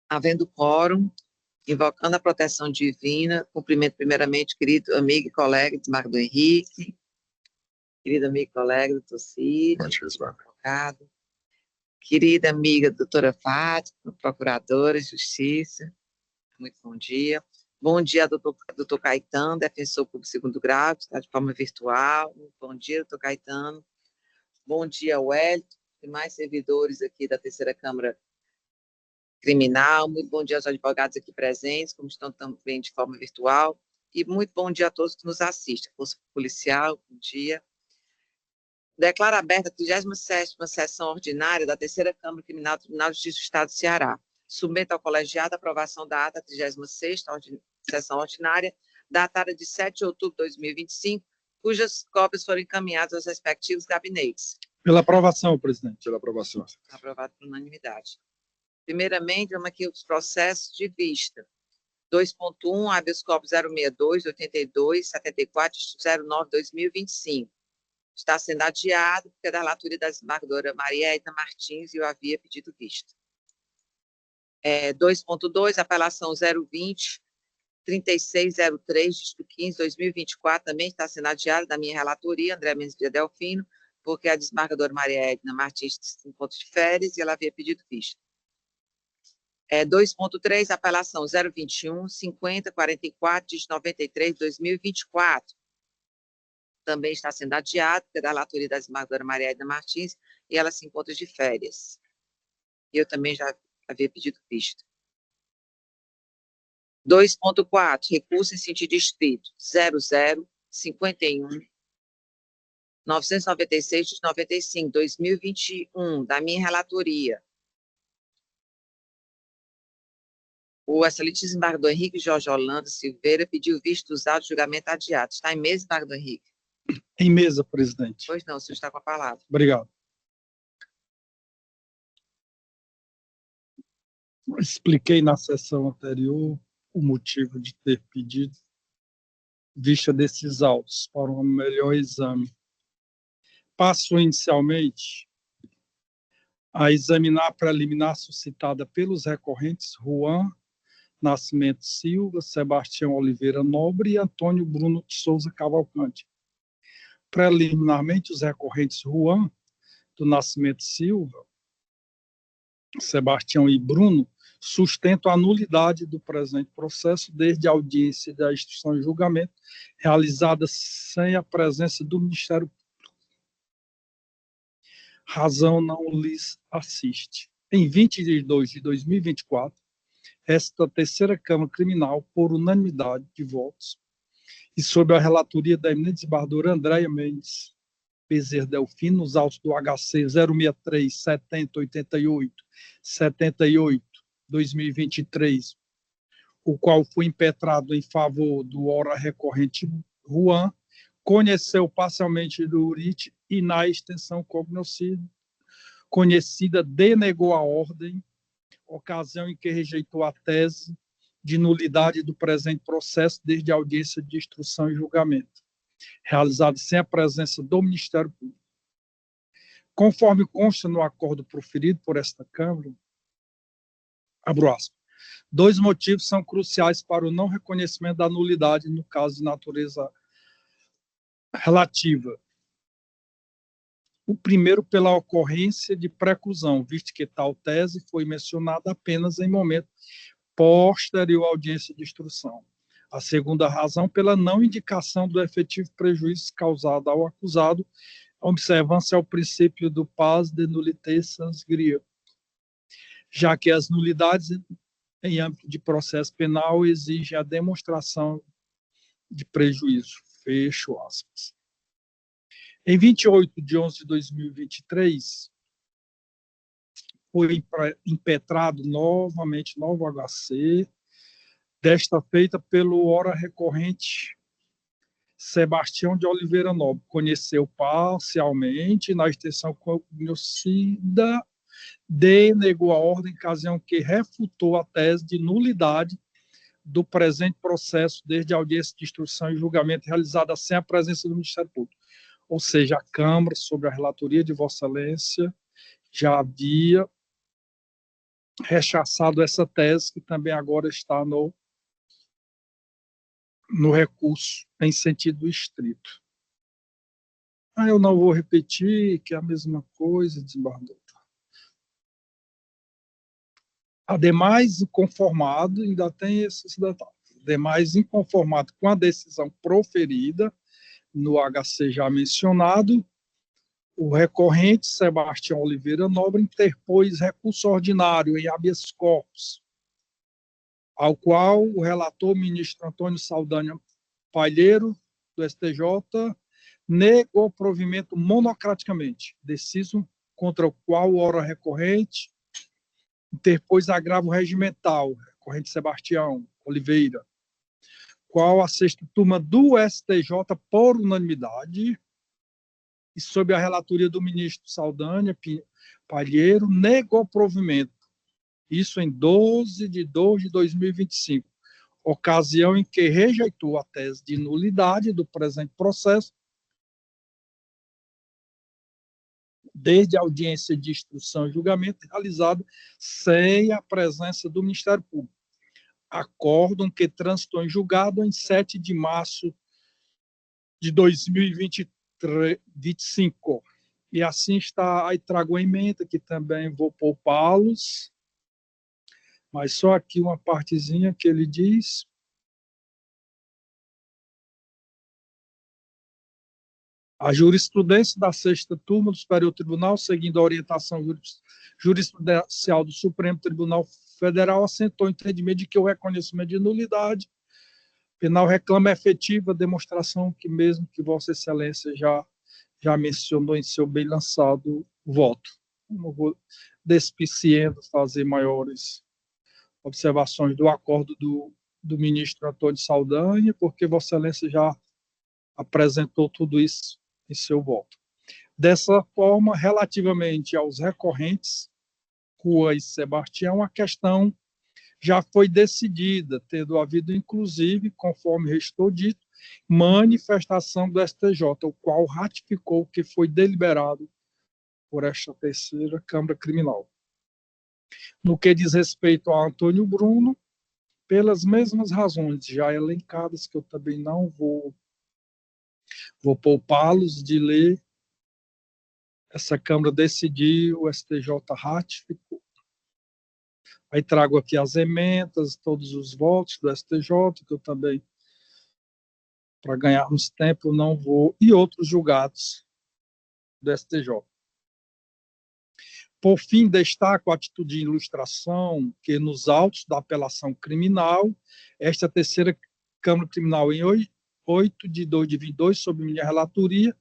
Havendo quórum, invocando a proteção divina, cumprimento primeiramente querido amigo e colega de Marco do Henrique, querido amigo e colega doutor Cid, advogado, querida amiga doutora Fátima, procuradora de Justiça, muito bom dia. Bom dia, doutor Caetano, defensor público segundo grau, que está de forma virtual. Bom dia, doutor Caetano. Bom dia, Wellington, e mais servidores aqui da Terceira Câmara Criminal. Muito bom dia aos advogados aqui presentes, como estão também de forma virtual. E muito bom dia a todos que nos assistem. Força Policial, bom dia. Declaro aberta a 37ª sessão ordinária da Terceira Câmara Criminal do Tribunal de Justiça do Estado do Ceará. Submeto ao colegiado a aprovação da ata 36ª sessão ordinária, datada de 7 de outubro de 2025, cujas cópias foram encaminhadas aos respectivos gabinetes. Pela aprovação, presidente. Pela aprovação. Aprovado por unanimidade. Primeiramente, vamos aqui os processos de vista. 2.1, habeas corpus 062, 82, 74, 09, 2025. Está sendo adiado porque da relatoria da desembargadora Maria Edna Martins e eu havia pedido vista. 2.2, apelação 020, 3603, dígito 15, 2024, também está sendo adiada da minha relatoria, André Mendes de Delfino, porque a desembargadora Maria Edna Martins tem pontos de férias e ela havia pedido vista. 2.3, apelação 021, 5044, dígito 93, 2024. Também está sendo adiado, porque é da relatoria da desembargadora Maria Edna Martins, e ela se encontra de férias. Eu também já havia pedido vista. 2.4, recurso em sentido estrito, 0051 996 de 95, 2021, da minha relatoria. O excelente desembargador Henrique Jorge Holanda Silveira pediu vista dos autos de julgamento adiado. Está em mesa, desembargador Henrique? Em mesa, presidente. Pois não, o senhor está com a palavra. Obrigado. Expliquei na sessão anterior o motivo de ter pedido vista desses autos para um melhor exame. Passo inicialmente a examinar a preliminar suscitada pelos recorrentes Juan Nascimento Silva, Sebastião Oliveira Nobre e Antônio Bruno de Souza Cavalcante. Preliminarmente, os recorrentes Juan do Nascimento Silva, Sebastião e Bruno sustentam a nulidade do presente processo desde a audiência da instrução de julgamento realizada sem a presença do Ministério Público. Razão não lhes assiste. Em 20 de 2 de 2024, esta Terceira Câmara Criminal, por unanimidade de votos, e sob a relatoria da eminente desembargadora Andréia Mendes Bezerra Delfino, nos autos do HC 063 70 88 78 2023, o qual foi impetrado em favor do ora recorrente Juan, conheceu parcialmente do URIT e, na extensão conhecida, denegou a ordem, ocasião em que rejeitou a tese de nulidade do presente processo desde a audiência de instrução e julgamento, realizada sem a presença do Ministério Público. Conforme consta no acordo proferido por esta Câmara, abro aspas, 2 motivos são cruciais para o não reconhecimento da nulidade no caso de natureza relativa. O primeiro, pela ocorrência de preclusão, visto que tal tese foi mencionada apenas em momento posterior à audiência de instrução. A segunda razão, pela não indicação do efetivo prejuízo causado ao acusado, observância ao princípio do pars de nullité sans grille, já que as nulidades em âmbito de processo penal exigem a demonstração de prejuízo. Fecho aspas. Em 28 de 11 de 2023, foi impetrado novamente novo HC, desta feita pelo ora recorrente Sebastião de Oliveira Nobre. Conheceu parcialmente, na extensão conhecida, denegou a ordem, ocasião que refutou a tese de nulidade do presente processo desde a audiência de instrução e julgamento realizada sem a presença do Ministério Público. Ou seja, a Câmara, sobre a relatoria de Vossa Excelência, já havia rechaçado essa tese, que também agora está no recurso em sentido estrito. Eu não vou repetir, que é a mesma coisa, desembargador. Ademais, inconformado, ainda tem esses detalhes. Ademais, inconformado com a decisão proferida no HC já mencionado, o recorrente Sebastião Oliveira Nobre interpôs recurso ordinário em habeas corpus, ao qual o relator ministro Antônio Saldanha Palheiro, do STJ, negou provimento monocraticamente, deciso contra o qual o ora recorrente interpôs agravo regimental, recorrente Sebastião Oliveira, qual a sexta turma do STJ, por unanimidade, e sob a relatoria do ministro Saldanha Palheiro, negou provimento. Isso em 12 de 2 de 2025, ocasião em que rejeitou a tese de nulidade do presente processo, desde a audiência de instrução e julgamento realizada sem a presença do Ministério Público. Acórdão que transitou em julgado em 7 de março de 2025. E assim está, aí trago a emenda, que também vou poupá-los, mas só aqui uma partezinha que ele diz: a jurisprudência da sexta turma do Superior Tribunal, seguindo a orientação jurisprudencial do Supremo Tribunal Federal, assentou o entendimento de que o reconhecimento de nulidade penal reclama efetiva demonstração, que mesmo que Vossa Excelência já mencionou em seu bem lançado voto. Não vou despiciendo fazer maiores observações do acordo do ministro Antônio Saldanha, porque Vossa Excelência já apresentou tudo isso em seu voto. Dessa forma, relativamente aos recorrentes, Rua e Sebastião, a questão já foi decidida, tendo havido, inclusive, conforme restou dito, manifestação do STJ, o qual ratificou o que foi deliberado por esta terceira Câmara Criminal. No que diz respeito a Antônio Bruno, pelas mesmas razões já elencadas, que eu também não vou poupá-los de ler, essa Câmara decidiu, o STJ ratificou. Aí trago aqui as emendas, todos os votos do STJ, que eu também, para ganharmos tempo, não vou, e outros julgados do STJ. Por fim, destaco a atitude de ilustração que, nos autos da apelação criminal, esta terceira Câmara Criminal, em 8 de 2 de 22, sob minha relatoria,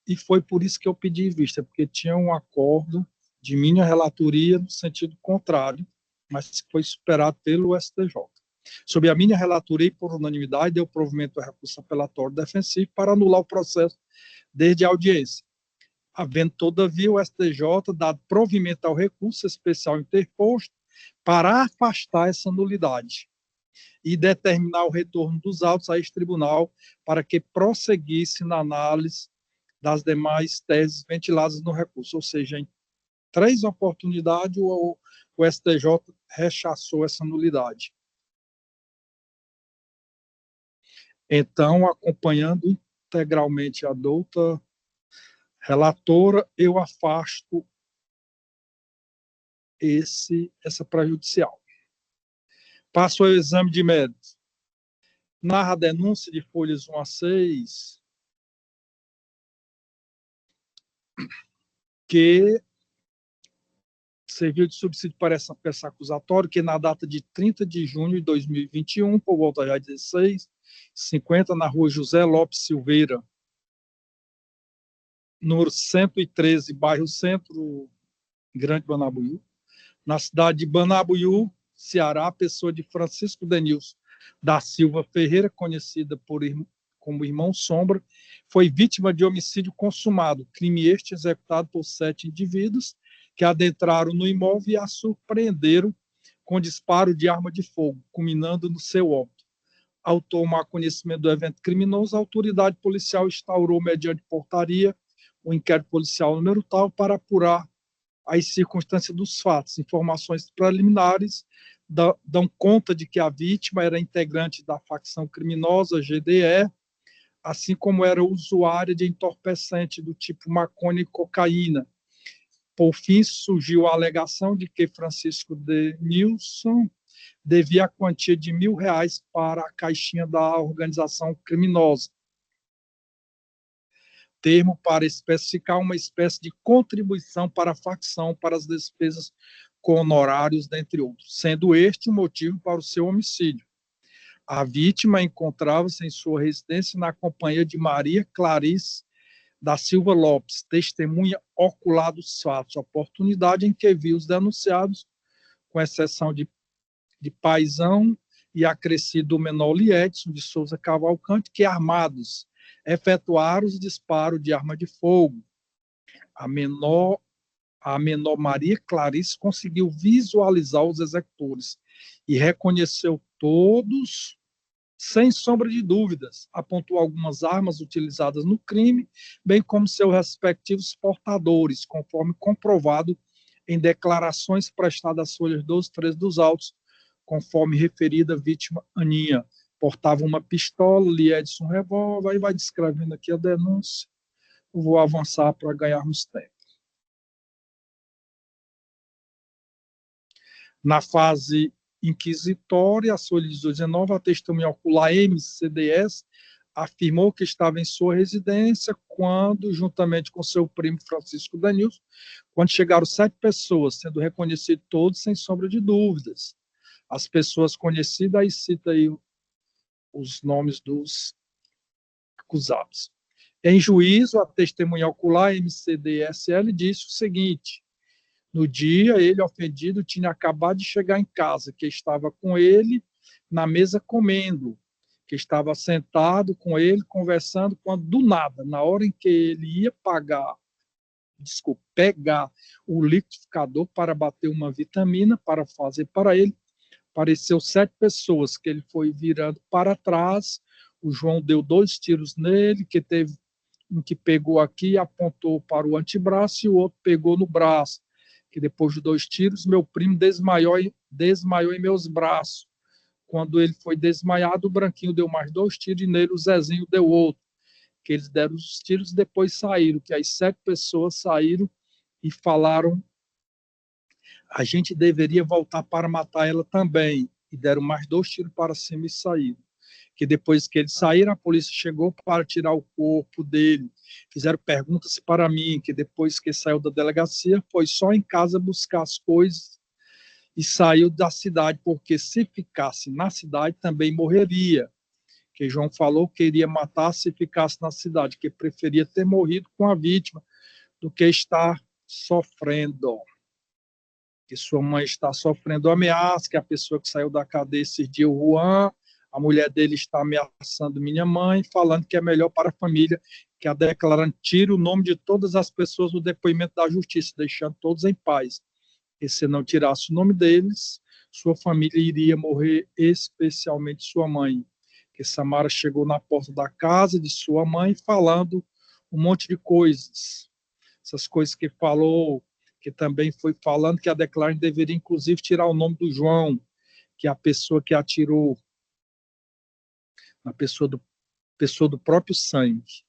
e foi por isso que eu pedi vista, porque tinha um acordo de minha relatoria no sentido contrário, mas foi superado pelo STJ. Sob a minha relatoria, e por unanimidade, deu provimento ao recurso apelatório defensivo para anular o processo desde a audiência, havendo, todavia, o STJ dado provimento ao recurso especial interposto para afastar essa nulidade e determinar o retorno dos autos a este tribunal para que prosseguisse na análise das demais teses ventiladas no recurso. Ou seja, em 3 oportunidades, o STJ rechaçou essa nulidade. Então, acompanhando integralmente a douta relatora, eu afasto essa prejudicial. Passo ao exame de méritos. Narra a denúncia de folhas 1 a 6 que serviu de subsídio para essa peça acusatória, que na data de 30 de junho de 2021, por volta de 16h50, na rua José Lopes Silveira, número 113, bairro Centro, Grande Banabuiú, na cidade de Banabuiú, Ceará, pessoa de Francisco Denilson da Silva Ferreira, conhecida como Irmão Sombra, foi vítima de homicídio consumado, crime este executado por 7 indivíduos que adentraram no imóvel e a surpreenderam com disparo de arma de fogo, culminando no seu óbito. Ao tomar conhecimento do evento criminoso, a autoridade policial instaurou, mediante portaria, o inquérito policial número tal para apurar as circunstâncias dos fatos. Informações preliminares dão conta de que a vítima era integrante da facção criminosa GDE, assim como era usuária de entorpecente do tipo maconha e cocaína. Por fim, surgiu a alegação de que Francisco Denilson devia a quantia de R$ 1.000 para a caixinha da organização criminosa, termo para especificar uma espécie de contribuição para a facção, para as despesas com honorários, dentre outros, sendo este o motivo para o seu homicídio. A vítima encontrava-se em sua residência na companhia de Maria Clarice da Silva Lopes, testemunha ocular dos fatos, oportunidade em que viu os denunciados, com exceção de Paizão e acrescido o menor Liedson de Souza Cavalcante, que armados efetuaram os disparos de arma de fogo. A menor Maria Clarice conseguiu visualizar os executores e reconheceu todos sem sombra de dúvidas. Apontou algumas armas utilizadas no crime, bem como seus respectivos portadores, conforme comprovado em declarações prestadas às folhas 12 e 13 dos autos, conforme referida a vítima Aninha. Portava uma pistola, Liedson um revólver, aí vai descrevendo aqui a denúncia. Eu vou avançar para ganharmos tempo. Na fase inquisitória, a folha de 19, a testemunha ocular MCDS afirmou que estava em sua residência quando, juntamente com seu primo Francisco Denilson, quando chegaram 7 pessoas, sendo reconhecidos todos sem sombra de dúvidas. As pessoas conhecidas, aí cita aí os nomes dos acusados. Em juízo, a testemunha ocular MCDSL disse o seguinte: no dia, ele, ofendido, tinha acabado de chegar em casa, que estava com ele na mesa comendo, que estava sentado com ele conversando, quando do nada, na hora em que ele ia pegar o liquidificador para bater uma vitamina para fazer para ele, apareceu 7 pessoas, que ele foi virando para trás. O João deu 2 tiros nele, que teve um que pegou aqui, apontou para o antebraço, e o outro pegou no braço, que depois de 2 tiros, meu primo desmaiou em meus braços. Quando ele foi desmaiado, o Branquinho deu mais 2 tiros, e nele o Zezinho deu outro, que eles deram os tiros e depois saíram, que as 7 pessoas saíram e falaram: a gente deveria voltar para matar ela também, e deram mais 2 tiros para cima e saíram. Que depois que eles saíram, a polícia chegou para tirar o corpo dele. Fizeram perguntas para mim, que depois que saiu da delegacia, foi só em casa buscar as coisas e saiu da cidade, porque se ficasse na cidade também morreria. Que João falou que iria matar se ficasse na cidade, que preferia ter morrido com a vítima do que estar sofrendo. Que sua mãe está sofrendo ameaça, que a pessoa que saiu da cadeia esses dias, o Juan, a mulher dele está ameaçando minha mãe, falando que é melhor para a família, que a declarante tire o nome de todas as pessoas do depoimento da justiça, deixando todos em paz. E se não tirasse o nome deles, sua família iria morrer, especialmente sua mãe. Que Samara chegou na porta da casa de sua mãe falando um monte de coisas. Essas coisas que falou, que também foi falando que a declarante deveria, inclusive, tirar o nome do João, que é a pessoa que atirou, a pessoa do próprio sangue.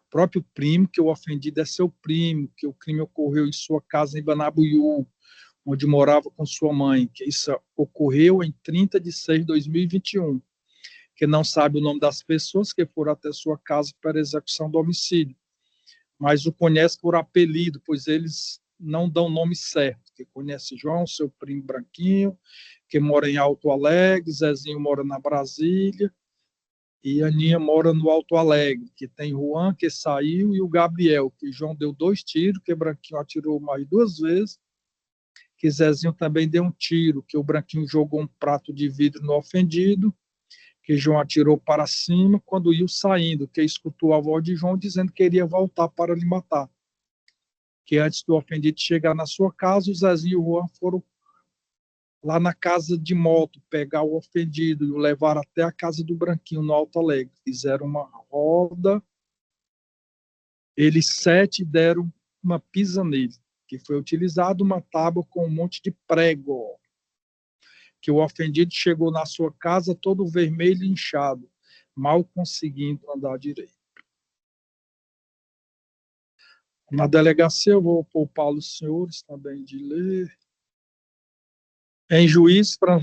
O próprio primo, que o ofendido é seu primo, que o crime ocorreu em sua casa em Banabuiú, onde morava com sua mãe, que isso ocorreu em 30 de 6 de 2021, que não sabe o nome das pessoas que foram até sua casa para execução do homicídio, mas o conhece por apelido, pois eles não dão nome certo, que conhece João, seu primo Branquinho, que mora em Alto Alegre, Zezinho mora na Brasília, e a Aninha mora no Alto Alegre, que tem Juan, que saiu, e o Gabriel, que João deu 2 tiros, que Branquinho atirou mais 2 vezes, que Zezinho também deu um tiro, que o Branquinho jogou um prato de vidro no ofendido, que João atirou para cima quando ia saindo, que escutou a voz de João dizendo que iria voltar para lhe matar. Que antes do ofendido chegar na sua casa, o Zezinho e o Juan foram lá na casa de moto, pegar o ofendido e o levar até a casa do Branquinho, no Alto Alegre. Fizeram uma roda, eles 7 deram uma pisa nele. que foi utilizada uma tábua com um monte de prego, que o ofendido chegou na sua casa todo vermelho e inchado, mal conseguindo andar direito. Na delegacia, eu vou poupar os senhores também de ler. Em juízo, para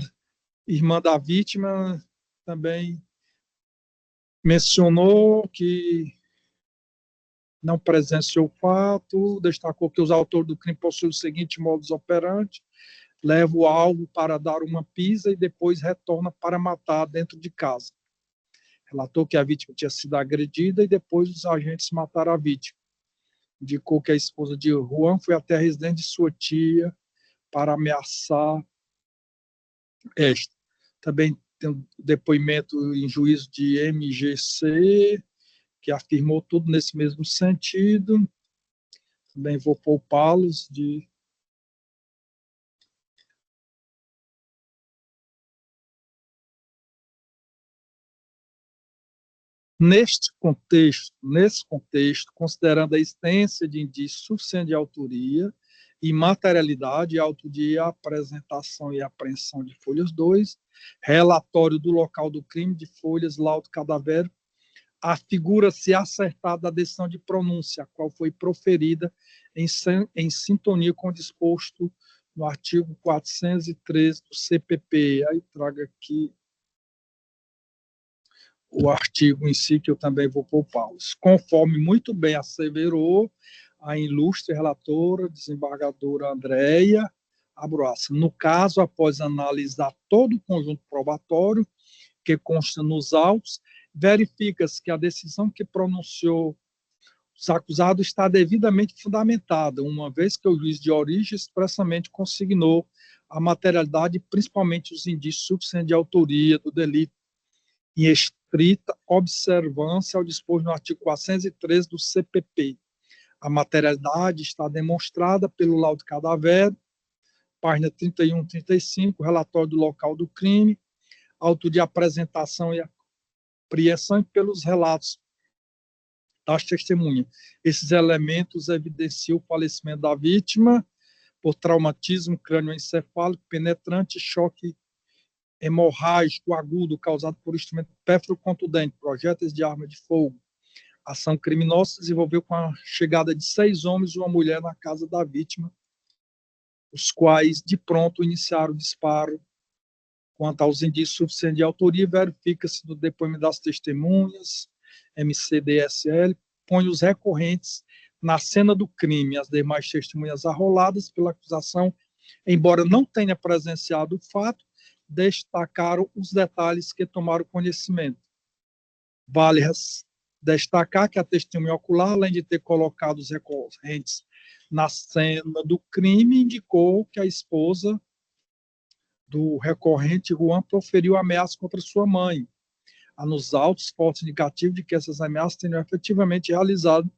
irmã da vítima, também mencionou que não presenciou o fato, destacou que os autores do crime possuem o seguinte modus operandi: leva o alvo para dar uma pisa e depois retorna para matar dentro de casa. Relatou que a vítima tinha sido agredida e depois os agentes mataram a vítima. Indicou que a esposa de Juan foi até a residência de sua tia para ameaçar esta. Também tem um depoimento em juízo de MGC, que afirmou tudo nesse mesmo sentido. Também vou poupá-los de... Nesse contexto, considerando a existência de indícios suficientes de autoria e materialidade, auto de apresentação e apreensão de folhas 2, relatório do local do crime de folhas, laudo cadavérico, afigura-se acertada a decisão de pronúncia, a qual foi proferida em sintonia com o disposto no artigo 413 do CPP. Aí trago aqui o artigo em si, que eu também vou poupá-los. Conforme muito bem asseverou a ilustre relatora, desembargadora Andréia Abraça, no caso, após analisar todo o conjunto probatório que consta nos autos, verifica-se que a decisão que pronunciou os acusados está devidamente fundamentada, uma vez que o juiz de origem expressamente consignou a materialidade, principalmente os indícios suficientes de autoria do delito, em estrita observância ao disposto no artigo 413 do CPP. A materialidade está demonstrada pelo laudo cadavérico, página 31 e 35, relatório do local do crime, auto de apresentação e apreensão e pelos relatos das testemunhas. Esses elementos evidenciam o falecimento da vítima por traumatismo crânioencefálico penetrante, choque hemorrágico agudo causado por instrumento pérfuro-contundente, projéteis de arma de fogo. A ação criminosa se desenvolveu com a chegada de 6 homens e uma mulher na casa da vítima, os quais, de pronto, iniciaram o disparo. Quanto aos indícios suficientes de autoria, verifica-se no depoimento das testemunhas, MCDSL, põe os recorrentes na cena do crime. As demais testemunhas arroladas pela acusação, embora não tenha presenciado o fato, destacaram os detalhes que tomaram conhecimento. Vale destacar que a testemunha ocular, além de ter colocado os recorrentes na cena do crime, indicou que a esposa do recorrente, Juan, proferiu ameaça contra sua mãe. Há nos autos fortes indicativos de que essas ameaças tenham efetivamente realizado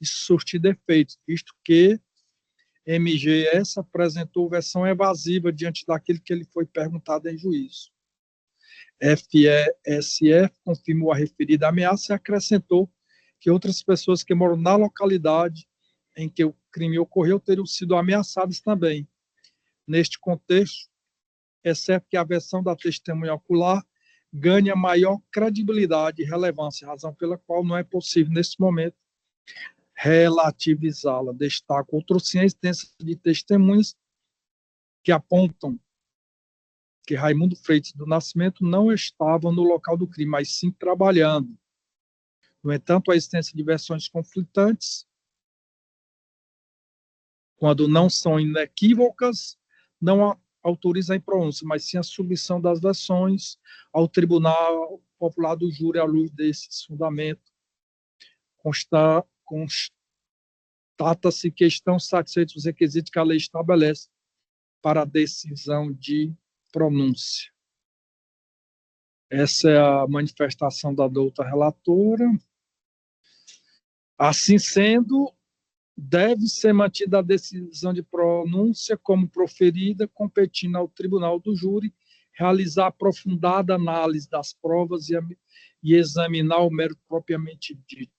e surtido efeitos, visto que MGS apresentou versão evasiva diante daquilo que ele foi perguntado em juízo. FESF confirmou a referida ameaça e acrescentou que outras pessoas que moram na localidade em que o crime ocorreu teriam sido ameaçadas também. Neste contexto, é certo que a versão da testemunha ocular ganha maior credibilidade e relevância, razão pela qual não é possível, nesse momento, relativizá-la. Destaco outros sim a existência de testemunhas que apontam que Raimundo Freitas do Nascimento não estava no local do crime, mas sim trabalhando. No entanto, a existência de versões conflitantes, quando não são inequívocas, não autoriza a impronúncia, mas sim a submissão das versões ao Tribunal Popular do Júri à luz desses fundamentos. Constata-se que estão satisfeitos os requisitos que a lei estabelece para a decisão de pronúncia. Essa é a manifestação da douta relatora. Assim sendo, deve ser mantida a decisão de pronúncia como proferida, competindo ao Tribunal do Júri realizar aprofundada análise das provas e examinar o mérito propriamente dito.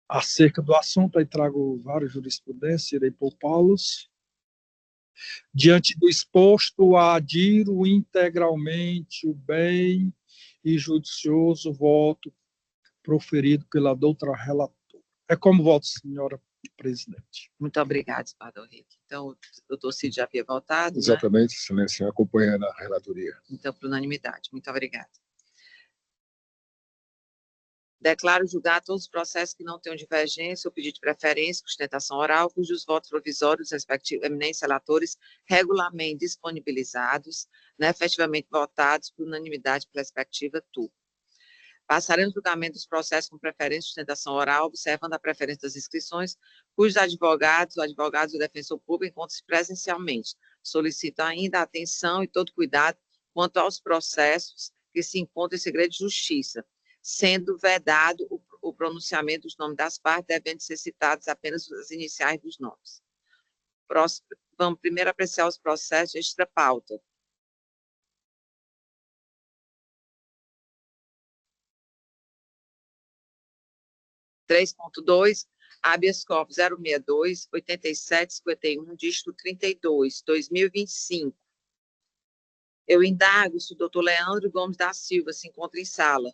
acerca do assunto, aí trago várias jurisprudências, irei poupá-los. Diante do exposto, adiro integralmente o bem e judicioso voto proferido pela doutora relatora. É como voto, senhora presidente. Muito obrigada, Espadão Henrique. Então, o doutor Cid já havia votado, Exatamente, né? Excelência, acompanhando a relatoria. Então, por unanimidade. Muito obrigada. Declaro julgar todos os processos que não tenham divergência ou pedido de preferência, sustentação oral, cujos votos provisórios, respectivos eminentes relatores, regularmente disponibilizados, efetivamente votados por unanimidade pela respectiva turma. Passaremos o julgamento dos processos com preferência de sustentação oral, observando a preferência das inscrições, cujos advogados do defensor público encontram-se presencialmente. Solicito ainda a atenção e todo cuidado quanto aos processos que se encontram em segredo de justiça, sendo vedado o pronunciamento dos nomes das partes, devendo ser citados apenas as iniciais dos nomes. Vamos primeiro apreciar os processos de extra-pauta. Habeas corpus 062, 8751, dígito 32, 2025. Eu indago se o doutor Leandro Gomes da Silva se encontra em sala.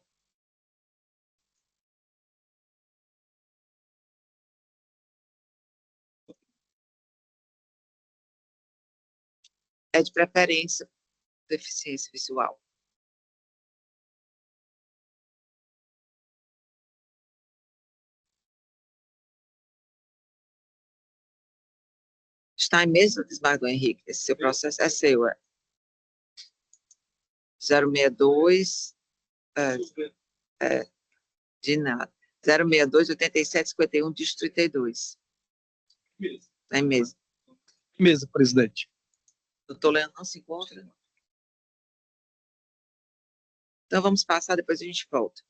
É de preferência deficiência visual. Está em mesa, Desmagão Henrique. Esse seu processo é seu, 062, de nada. 062, 8751, dígito 32. Está em mesa. Mesa, presidente. Doutor Leandro não se encontra? Então, vamos passar, depois a gente volta.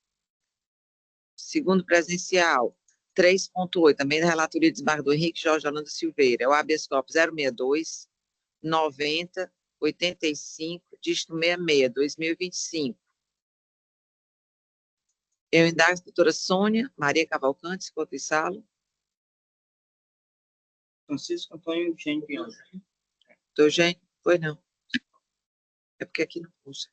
Segundo presencial, 3.8, também da relatoria de Desembargador Henrique Jorge Orlando Silveira. É o habeas corpus 062, 90, 85, dígito 66, 2025. Eu indago a doutora Sônia Maria Cavalcante, se encontra em sala. Francisco Antônio Eugênio Bianco. Doutor Eugênio? Pois não. É porque aqui não puxa.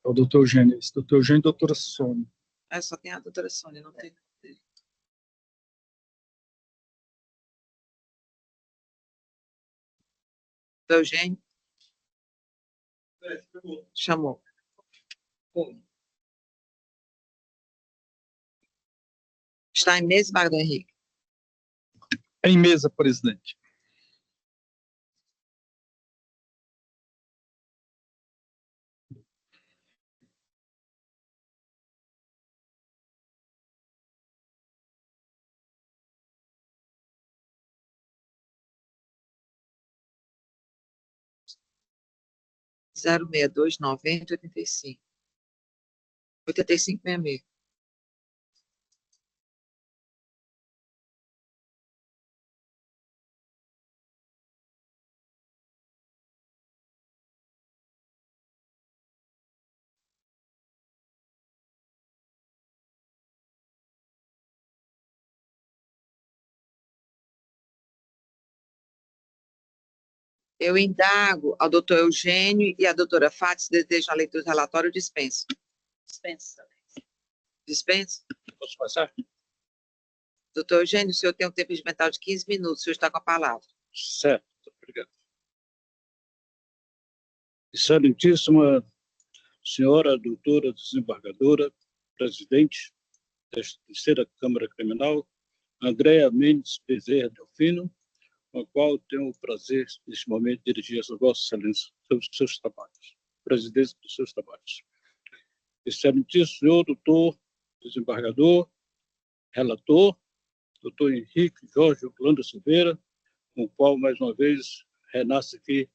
É o doutor Eugênio, doutor Eugênio e doutora Sônia. Só tem a doutora Sônia, não tem. Doutor Eugênio? Chamou. Está em mesa, Desembargador Henrique? Em mesa, presidente. Zero 62, 90, 85. 85, 66. Eu indago ao doutor Eugênio e à doutora Fátima se desejam a leitura do relatório, dispenso. Dispensa. Dispenso? Posso passar? Doutor Eugênio, o senhor tem um tempo de mental de 15 minutos, o senhor está com a palavra. Certo, obrigado. Excelentíssima senhora doutora desembargadora, presidente da terceira Câmara Criminal, Andréa Mendes Bezerra Delfino, com a qual tenho o prazer, neste momento, de dirigir a Vossa Excelência sobre os seus trabalhos, presidência dos seus trabalhos. Excelentíssimo senhor doutor desembargador, relator, doutor Henrique Jorge Orlando Silveira, com o qual, mais uma vez, renasce aqui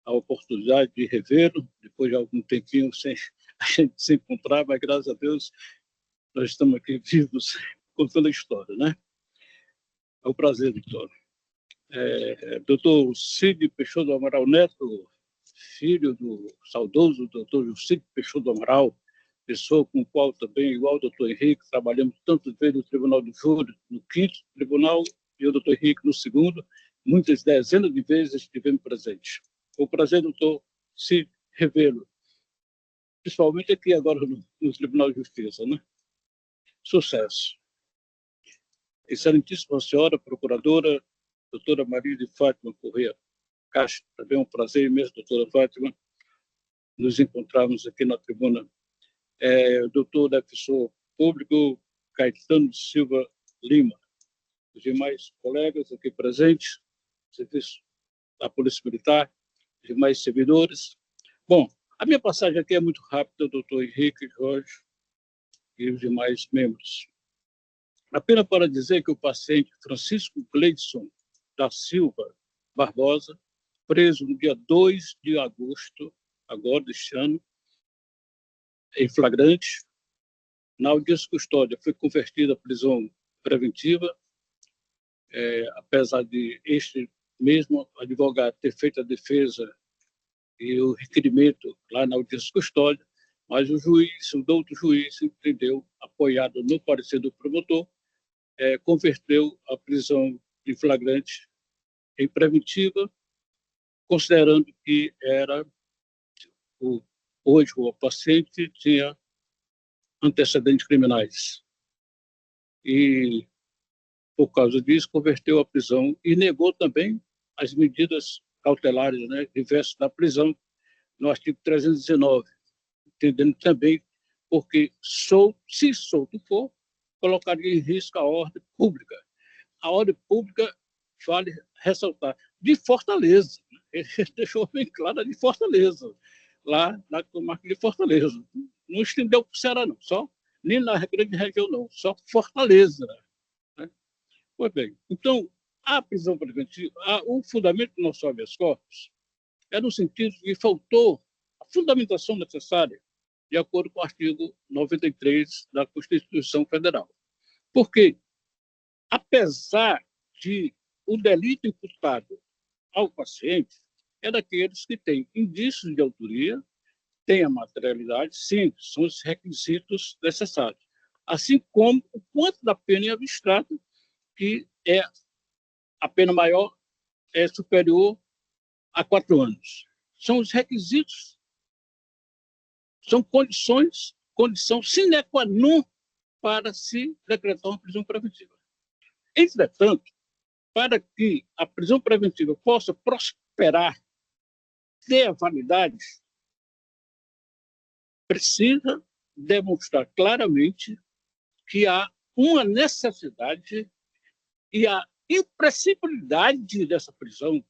a oportunidade de revê-lo, depois de algum tempinho sem a gente se encontrar, mas, graças a Deus, nós estamos aqui vivos, contando a história, né? É um prazer, doutor. Doutor Cid Peixoto do Amaral Neto, filho do saudoso doutor Cid Peixoto do Amaral, pessoa com o qual também, igual o doutor Henrique, trabalhamos tantas vezes no Tribunal do Júri, no 5º Tribunal, e o doutor Henrique no 2º, muitas dezenas de vezes estivemos presentes. O prazer, doutor, se revê-lo, principalmente aqui agora no Tribunal de Justiça, né? Sucesso. Excelentíssima senhora procuradora, doutora Maria de Fátima Corrêa Castro, também é um prazer imenso, doutora Fátima, nos encontrarmos aqui na tribuna. Doutor defensor público Caetano Silva Lima, os demais colegas aqui presentes, serviço da Polícia Militar, os demais servidores. Bom, a minha passagem aqui é muito rápida, doutor Henrique, Jorge e os demais membros. Apenas para dizer que o paciente Francisco Gleidson da Silva Barbosa, preso no dia 2 de agosto, agora deste ano, em flagrante, na audiência de custódia, foi convertida à prisão preventiva, apesar de este mesmo advogado ter feito a defesa e o requerimento lá na audiência de custódia, mas o douto juiz, entendeu, apoiado no parecer do promotor, converteu a prisão em flagrante em preventiva, considerando que hoje o paciente tinha antecedentes criminais. E, por causa disso, converteu a prisão e negou também as medidas cautelares, né, diversas da prisão, no artigo 319, entendendo também porque, se solto for, colocaria em risco a ordem pública. A ordem pública, vale ressaltar, de Fortaleza. Ele deixou bem claro, de Fortaleza, lá na comarca de Fortaleza. Não estendeu para o Ceará, não, nem na grande região, não, só Fortaleza. Né? Pois bem, então, a prisão preventiva, o fundamento do nosso habeas corpus é no sentido de que faltou a fundamentação necessária de acordo com o artigo 93 da Constituição Federal. Porque, apesar de o delito imputado ao paciente é daqueles que têm indícios de autoria, têm a materialidade, sim, são os requisitos necessários. Assim como o quanto da pena em abstrato, que a pena maior é superior a 4 anos. São os requisitos, são condição sine qua non para se decretar uma prisão preventiva. Entretanto, para que a prisão preventiva possa prosperar, ter a validade, precisa demonstrar claramente que há uma necessidade e a imprescindibilidade dessa prisão.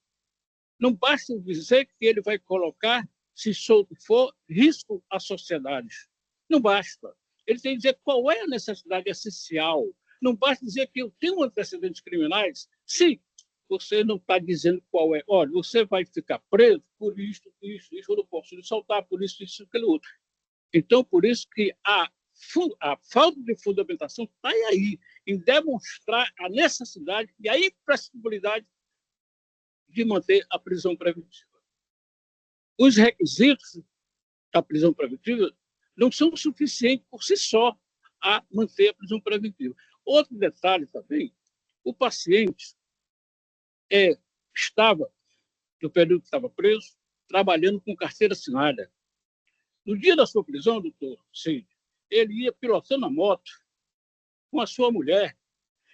Não basta dizer que ele vai colocar, se solto for, risco à sociedade. Não basta. Ele tem que dizer qual é a necessidade essencial. Não basta dizer que eu tenho antecedentes criminais. Sim, você não está dizendo qual é. Olha, você vai ficar preso por isso, eu não posso lhe soltar por isso, aquilo outro. Então, por isso que a falta de fundamentação está aí, em demonstrar a necessidade e a imprescindibilidade de manter a prisão preventiva. Os requisitos da prisão preventiva não são suficientes por si só a manter a prisão preventiva. Outro detalhe também, o paciente estava, no período que estava preso, trabalhando com carteira assinada. No dia da sua prisão, doutor Cid, ele ia pilotando a moto com a sua mulher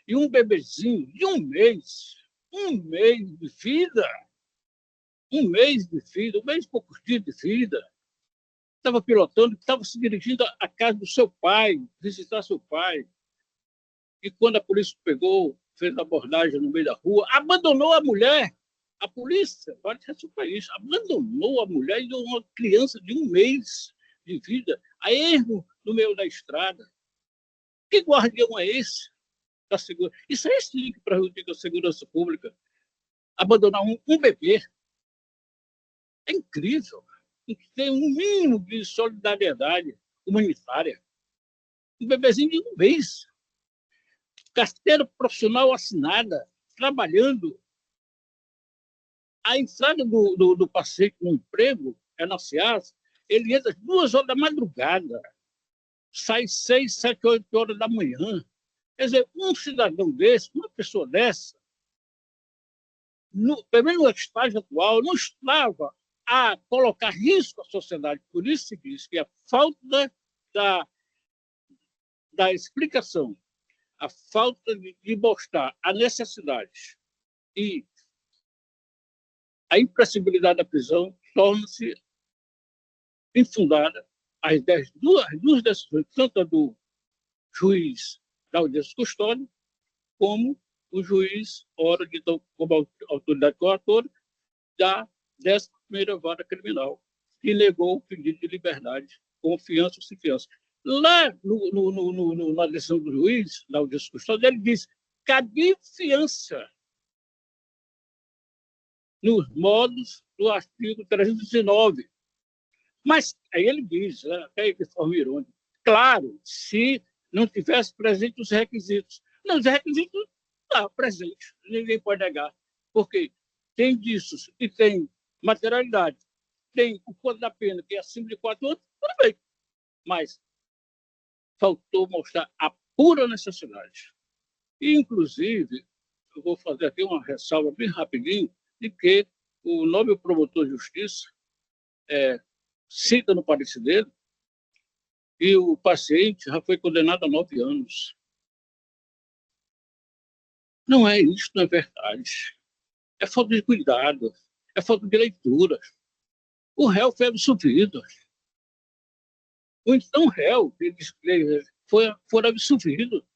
e um bebezinho de um mês de vida, um mês e poucos dias de vida. Estava pilotando, estava se dirigindo à casa do seu pai, visitar seu pai. E quando a polícia pegou, fez a abordagem no meio da rua, abandonou a mulher. A polícia, vai o país, abandonou a mulher e uma criança de um mês de vida a erro no meio da estrada. Que guardião é esse da segurança? Isso é sim que prejudica a segurança pública. Abandonar um bebê. É incrível. Tem um mínimo de solidariedade humanitária. Um bebezinho de um mês. Carteira profissional assinada, trabalhando. A entrada do paciente no emprego é na SEAS, ele entra às 2 horas da madrugada. sai 6, 7, 8 horas da manhã. Quer dizer, um cidadão desse, uma pessoa dessa, pelo menos no estágio atual, não estava a colocar risco à sociedade. Por isso se diz que a falta da explicação, a falta de mostrar a necessidade e a imprescindibilidade da prisão torna-se infundada as duas decisões, tanto a do juiz da audiência de custódia, como o juiz, como autoridade coatora, da 11ª Vara Criminal, que negou o pedido de liberdade, confiança ou sem fiança. Lá na decisão do juiz, da audiência de custódia, ele diz: cabia fiança nos modos do artigo 319. Mas aí ele diz, até de forma irônica, claro, se não tivesse presente os requisitos. Não, os requisitos estão presentes, ninguém pode negar, porque tem disso e tem materialidade, tem o quanto da pena, que é acima de 4 anos, tudo bem. Mas faltou mostrar a pura necessidade. E, inclusive, eu vou fazer aqui uma ressalva bem rapidinho, de que o nobre promotor de justiça cita no parecer dele que o paciente já foi condenado a 9 anos. Não é isso, não é verdade. É falta de cuidado, é falta de leitura. O réu foi absolvido. O então réu foi absolvido.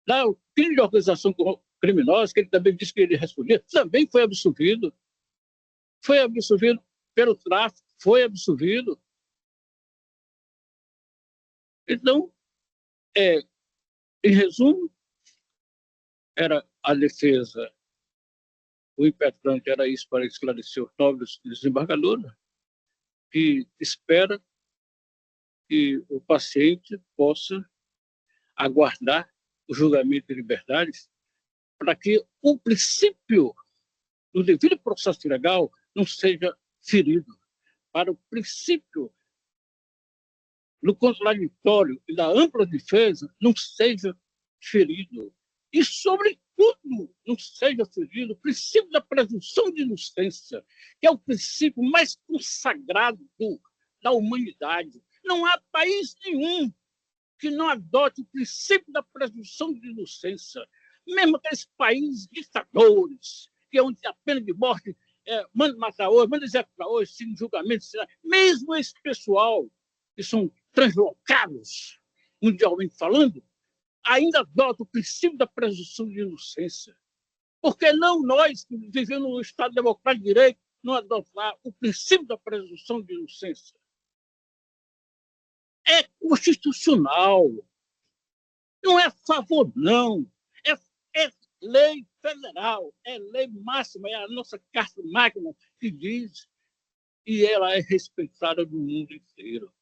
Lá, o crime de organização criminosa, que ele também disse que ele respondia, também foi absolvido. Foi absolvido pelo tráfico, foi absolvido. Então, em resumo, era a defesa, o impetrante era isso para esclarecer os nobres desembargadores, que espera que o paciente possa aguardar o julgamento de liberdade para que o princípio do devido processo legal não seja ferido, para o princípio do contraditório e da ampla defesa não seja ferido. E, sobretudo, não seja ferido o princípio da presunção de inocência, que é o princípio mais consagrado da humanidade. Não há país nenhum que não adote o princípio da presunção de inocência. Mesmo aqueles países ditadores, que é onde a pena de morte manda matar hoje, manda executar hoje, sem julgamento, mesmo esse pessoal que são translocados, mundialmente falando, ainda adota o princípio da presunção de inocência. Por que não nós, que vivemos no Estado Democrático de Direito, não adotar o princípio da presunção de inocência? É constitucional. Não é a favor, não. É lei federal, é lei máxima, é a nossa Carta Magna que diz, e ela é respeitada no mundo inteiro.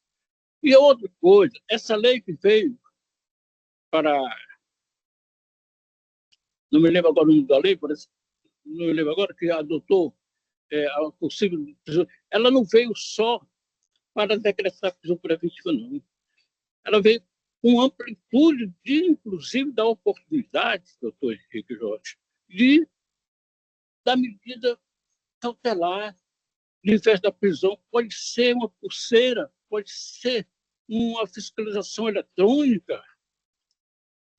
E outra coisa, essa lei que veio para... Não me lembro agora o nome da lei, não me lembro agora, que adotou a possível... Ela não veio só para decretar prisão preventiva, não. Ela veio com amplitude, inclusive, da oportunidade, doutor Henrique Jorge, da medida cautelar, de invés da prisão, pode ser uma pulseira, pode ser uma fiscalização eletrônica,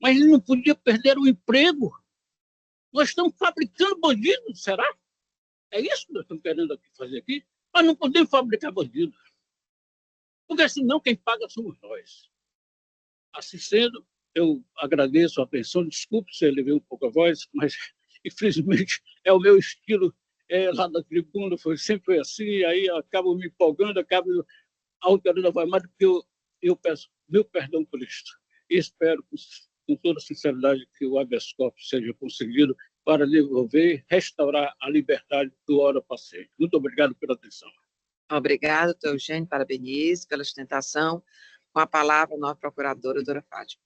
mas ele não podia perder o emprego. Nós estamos fabricando bandidos, será? É isso que nós estamos querendo fazer aqui? Nós não podemos fabricar bandidos, porque senão quem paga somos nós. Assim sendo, eu agradeço a atenção, desculpe se eu elevei um pouco a voz, mas infelizmente é o meu estilo lá da tribuna, sempre foi assim, aí acabo me empolgando, acabo alterando a voz mais do que eu peço meu perdão por isto. E espero, com toda sinceridade, que o habeas corpus seja conseguido para devolver, restaurar a liberdade do hora paciente. Muito obrigado pela atenção. Obrigado, doutor Eugênio, parabenizo pela sustentação. Com a palavra, a nova procuradora, doutora Fátima.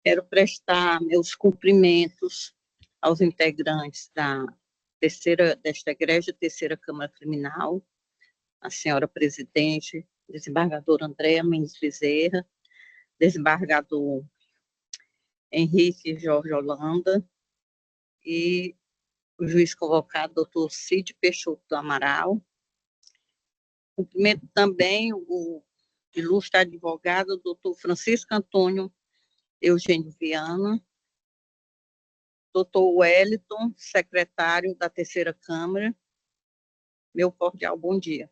Quero prestar meus cumprimentos aos integrantes da desta Igreja, terceira Câmara Criminal, a senhora presidente, desembargador Andréa Mendes Bezerra, desembargador Henrique Jorge Holanda e o juiz convocado, doutor Cid Peixoto do Amaral. Cumprimento também o ilustre advogado, doutor Francisco Antônio Eugênio Viana, doutor Wellington, secretário da terceira Câmara. Meu cordial bom dia.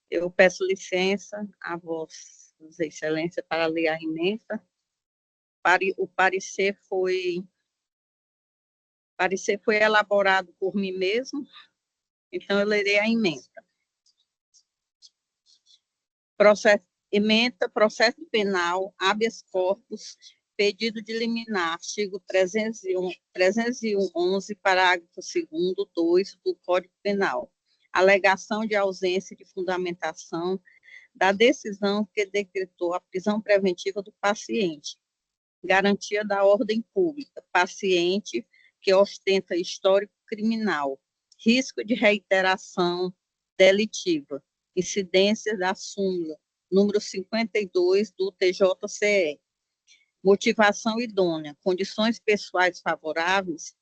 Eu peço licença a Vossa Excelência para ler a ementa. O parecer foi elaborado por mim mesmo, então eu lerei a ementa. Ementa, processo penal, habeas corpus, pedido de liminar, artigo 311, parágrafo 2º, 2 do Código Penal. Alegação de ausência de fundamentação da decisão que decretou a prisão preventiva do paciente. Garantia da ordem pública. Paciente que ostenta histórico criminal. Risco de reiteração delitiva. Incidência da súmula número 52 do TJCE. Motivação idônea. Condições pessoais favoráveis.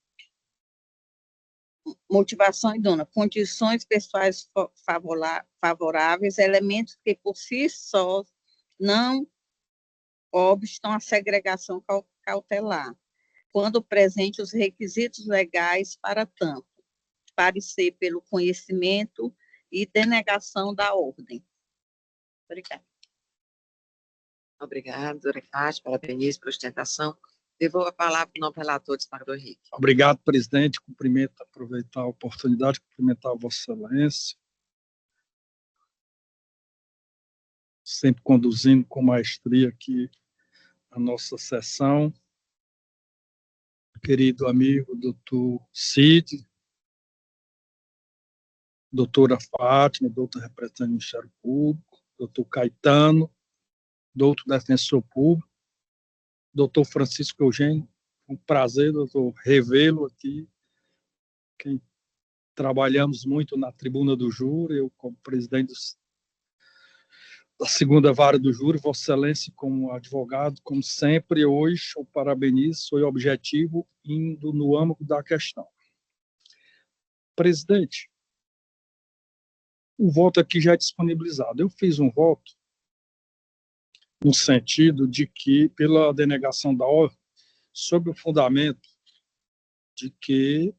Motivação idônea. Condições pessoais favoráveis, elementos que por si só não obstam a segregação cautelar, quando presente os requisitos legais para tanto, parecer pelo conhecimento e denegação da ordem. Obrigada. Obrigada, doutora Cátia, parabenizo pela ostentação. Devolvo a palavra para o novo relator, desembargador Henrique. Obrigado, presidente. Cumprimento, aproveitar a oportunidade de cumprimentar a Vossa Excelência, sempre conduzindo com maestria aqui a nossa sessão. Querido amigo, doutor Cid, doutora Fátima, doutor representante do Ministério Público, doutor Caetano, doutor defensor público, doutor Francisco Eugênio, um prazer, doutor, revê-lo aqui. Quem trabalhamos muito na tribuna do júri, eu como presidente da segunda vara do júri, Vossa Excelência como advogado, como sempre, hoje eu parabenizo, sou objetivo, indo no âmago da questão. Presidente, o voto aqui já é disponibilizado. Eu fiz um voto no sentido de que, pela denegação da ordem, sob o fundamento de que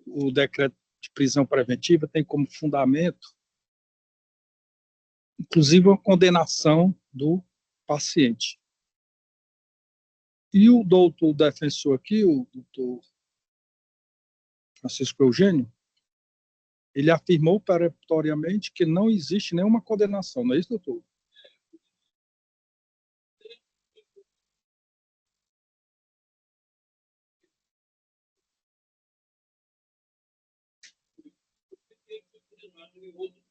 o decreto de prisão preventiva tem como fundamento, inclusive, a condenação do paciente. E o doutor defensor aqui, o doutor Francisco Eugênio, ele afirmou peremptoriamente que não existe nenhuma condenação, não é isso, doutor?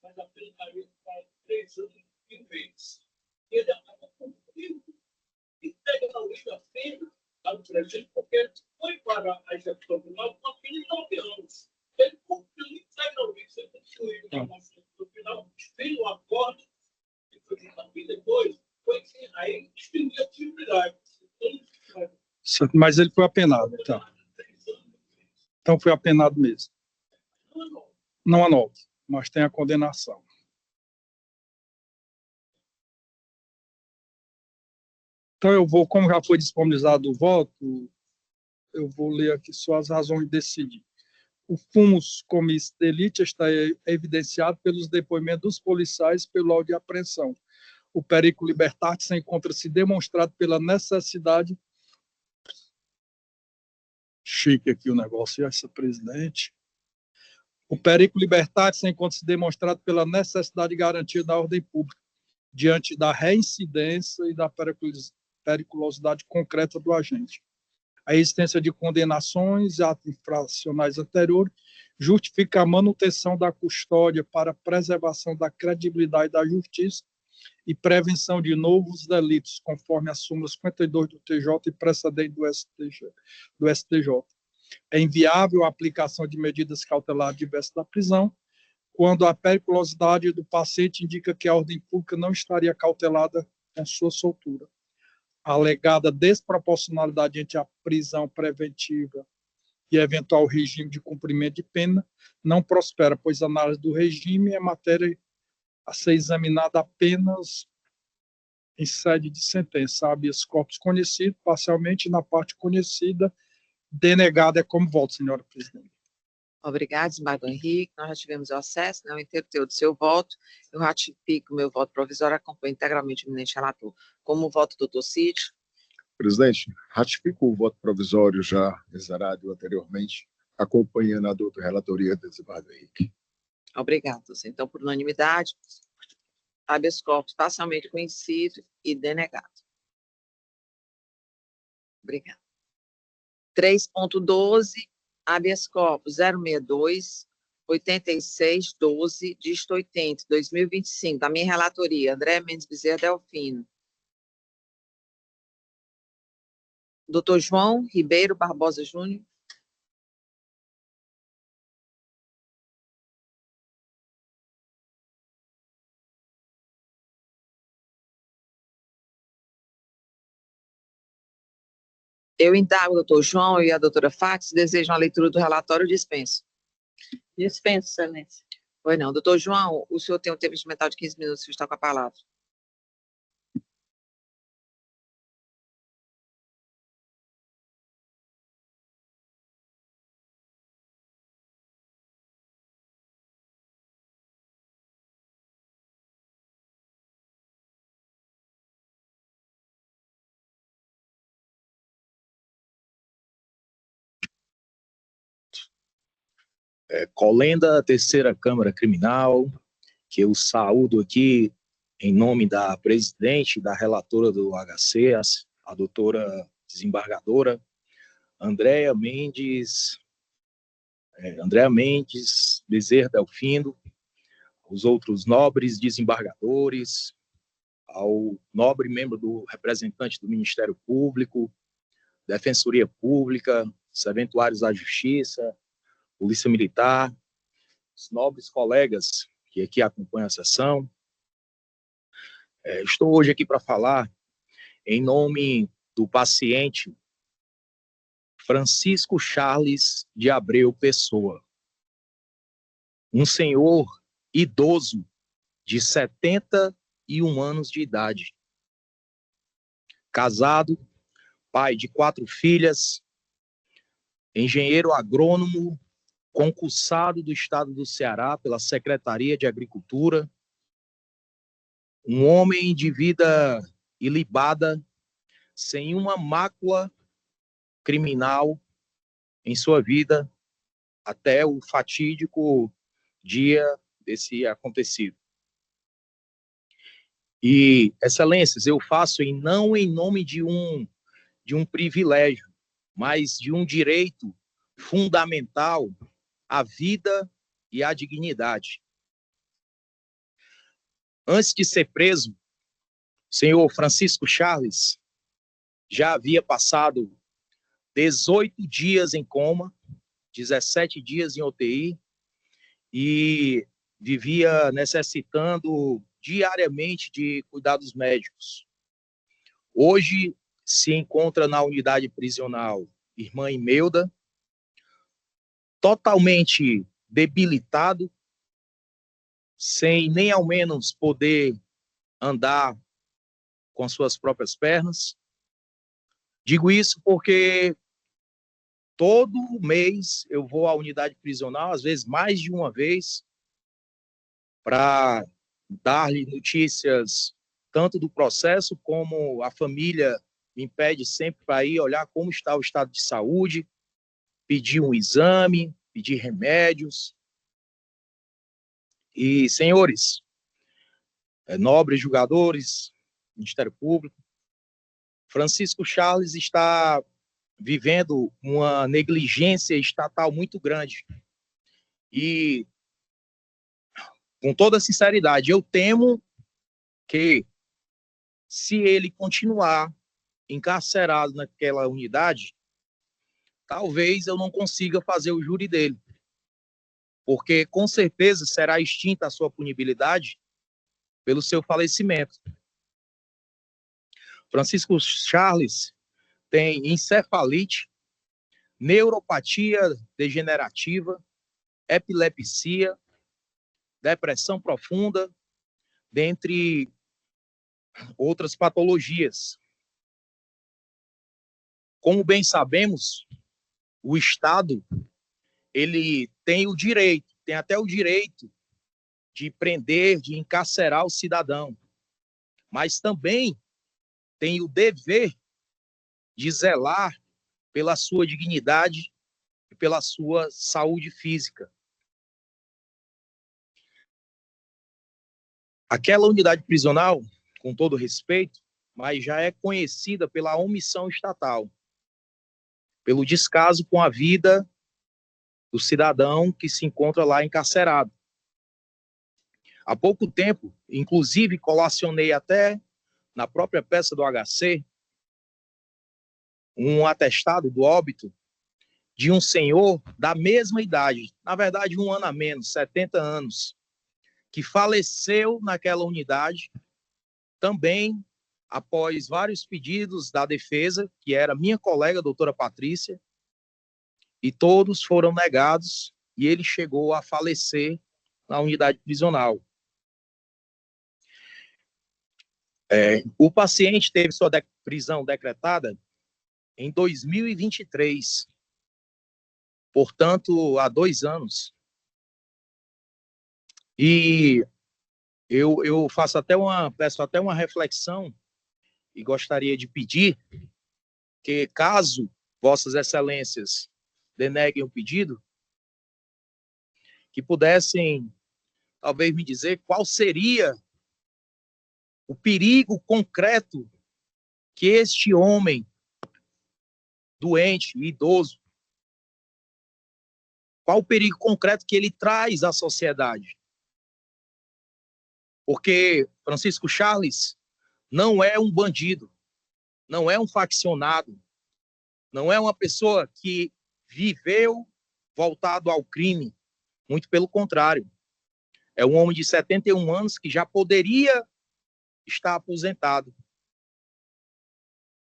Mas a pena para 3 anos e meses. Ele acaba cumprindo integralmente a pena ao presente, porque foi para a execução final com a pena de 9 anos. Ele cumpriu integralmente, ele concluiu a execução final, fez um acordo, e depois foi que aí extinguiu a atividade. Mas ele foi apenado, então. Então foi apenado mesmo. Não há nova, mas tem a condenação. Então eu vou, como já foi disponibilizado o voto, eu vou ler aqui só as razões de decidir. O fumus comis delicti está evidenciado pelos depoimentos dos policiais pelo auto de apreensão. O periculo libertatis encontra-se demonstrado pela necessidade. Chique aqui o negócio, essa presidente. O periculo libertatis encontra-se demonstrado pela necessidade de garantia da ordem pública, diante da reincidência e da periculosidade concreta do agente. A existência de condenações e atos infracionais anteriores justifica a manutenção da custódia para preservação da credibilidade da justiça e prevenção de novos delitos, conforme a súmula 52 do TJ e precedente do STJ. É inviável a aplicação de medidas cautelares diversas da prisão, quando a periculosidade do paciente indica que a ordem pública não estaria cautelada com sua soltura. A alegada desproporcionalidade entre a prisão preventiva e eventual regime de cumprimento de pena não prospera, pois a análise do regime é matéria a ser examinada apenas em sede de sentença, habeas corpus conhecido parcialmente, na parte conhecida, denegada é como voto, senhora presidente. Obrigada, desembargador Henrique. Nós já tivemos o acesso, né, o inteiro do seu voto. Eu ratifico o meu voto provisório, acompanho integralmente o eminente relator. Como voto, doutor Cid? Presidente, ratifico o voto provisório já exarado anteriormente, acompanhando a doutora relatoria do desembargador Henrique. Obrigado. Então, por unanimidade, habeas corpus parcialmente conhecido e denegado. Obrigada. 3.12, habeas corpus 062, 8612, dígito 80, 2025, da minha relatoria, André Mendes Bezerra Delfino. Doutor João Ribeiro Barbosa Júnior. Eu indago, doutor João e a doutora Fátima, se desejam a leitura do relatório, dispenso. Dispenso, excelência. Pois não. Doutor João, o senhor tem um tempo instrumental de 15 minutos, o senhor está com a palavra. Colenda, Terceira Câmara Criminal, que eu saúdo aqui em nome da presidente, da relatora do HC, a doutora desembargadora Andréa Mendes Bezerra Delfino, os outros nobres desembargadores, ao nobre membro do representante do Ministério Público, Defensoria Pública, serventuários da Justiça, Polícia Militar, os nobres colegas que aqui acompanham a sessão. Estou hoje aqui para falar em nome do paciente Francisco Charles de Abreu Pessoa, um senhor idoso de 71 anos de idade, casado, pai de 4 filhas, engenheiro agrônomo, concursado do Estado do Ceará pela Secretaria de Agricultura, um homem de vida ilibada, sem uma mácula criminal em sua vida, até o fatídico dia desse acontecido. E, excelências, eu faço não em nome de um privilégio, mas de um direito fundamental à vida e à dignidade. Antes de ser preso, o senhor Francisco Charles já havia passado 18 dias em coma, 17 dias em UTI, e vivia necessitando diariamente de cuidados médicos. Hoje se encontra na unidade prisional Irmã Imelda, totalmente debilitado, sem nem ao menos poder andar com suas próprias pernas. Digo isso porque todo mês eu vou à unidade prisional, às vezes mais de uma vez, para dar-lhe notícias tanto do processo como a família me pede sempre para ir olhar como está o estado de saúde, pedir um exame, pedir remédios. E, senhores, nobres julgadores, Ministério Público, Francisco Charles está vivendo uma negligência estatal muito grande. E, com toda sinceridade, eu temo que, se ele continuar encarcerado naquela unidade, talvez eu não consiga fazer o júri dele, porque com certeza será extinta a sua punibilidade pelo seu falecimento. Francisco Charles tem encefalite, neuropatia degenerativa, epilepsia, depressão profunda, dentre outras patologias. Como bem sabemos, o Estado, ele tem o direito, tem até o direito de prender, de encarcerar o cidadão, mas também tem o dever de zelar pela sua dignidade e pela sua saúde física. Aquela unidade prisional, com todo respeito, mas já é conhecida pela omissão estatal, pelo descaso com a vida do cidadão que se encontra lá encarcerado. Há pouco tempo, inclusive, colacionei até na própria peça do HC um atestado do óbito de um senhor da mesma idade, na verdade 1 ano a menos, 70 anos, que faleceu naquela unidade, também após vários pedidos da defesa, que era minha colega, a doutora Patrícia, e todos foram negados, e ele chegou a falecer na unidade prisional. O paciente teve sua prisão decretada em 2023, portanto, há 2 anos. E eu peço até uma reflexão e gostaria de pedir que, caso Vossas Excelências deneguem o pedido, que pudessem, talvez, me dizer qual seria o perigo concreto que este homem doente, idoso, qual o perigo concreto que ele traz à sociedade. Porque Francisco Charles não é um bandido, não é um faccionado, não é uma pessoa que viveu voltado ao crime, muito pelo contrário. É um homem de 71 anos que já poderia estar aposentado,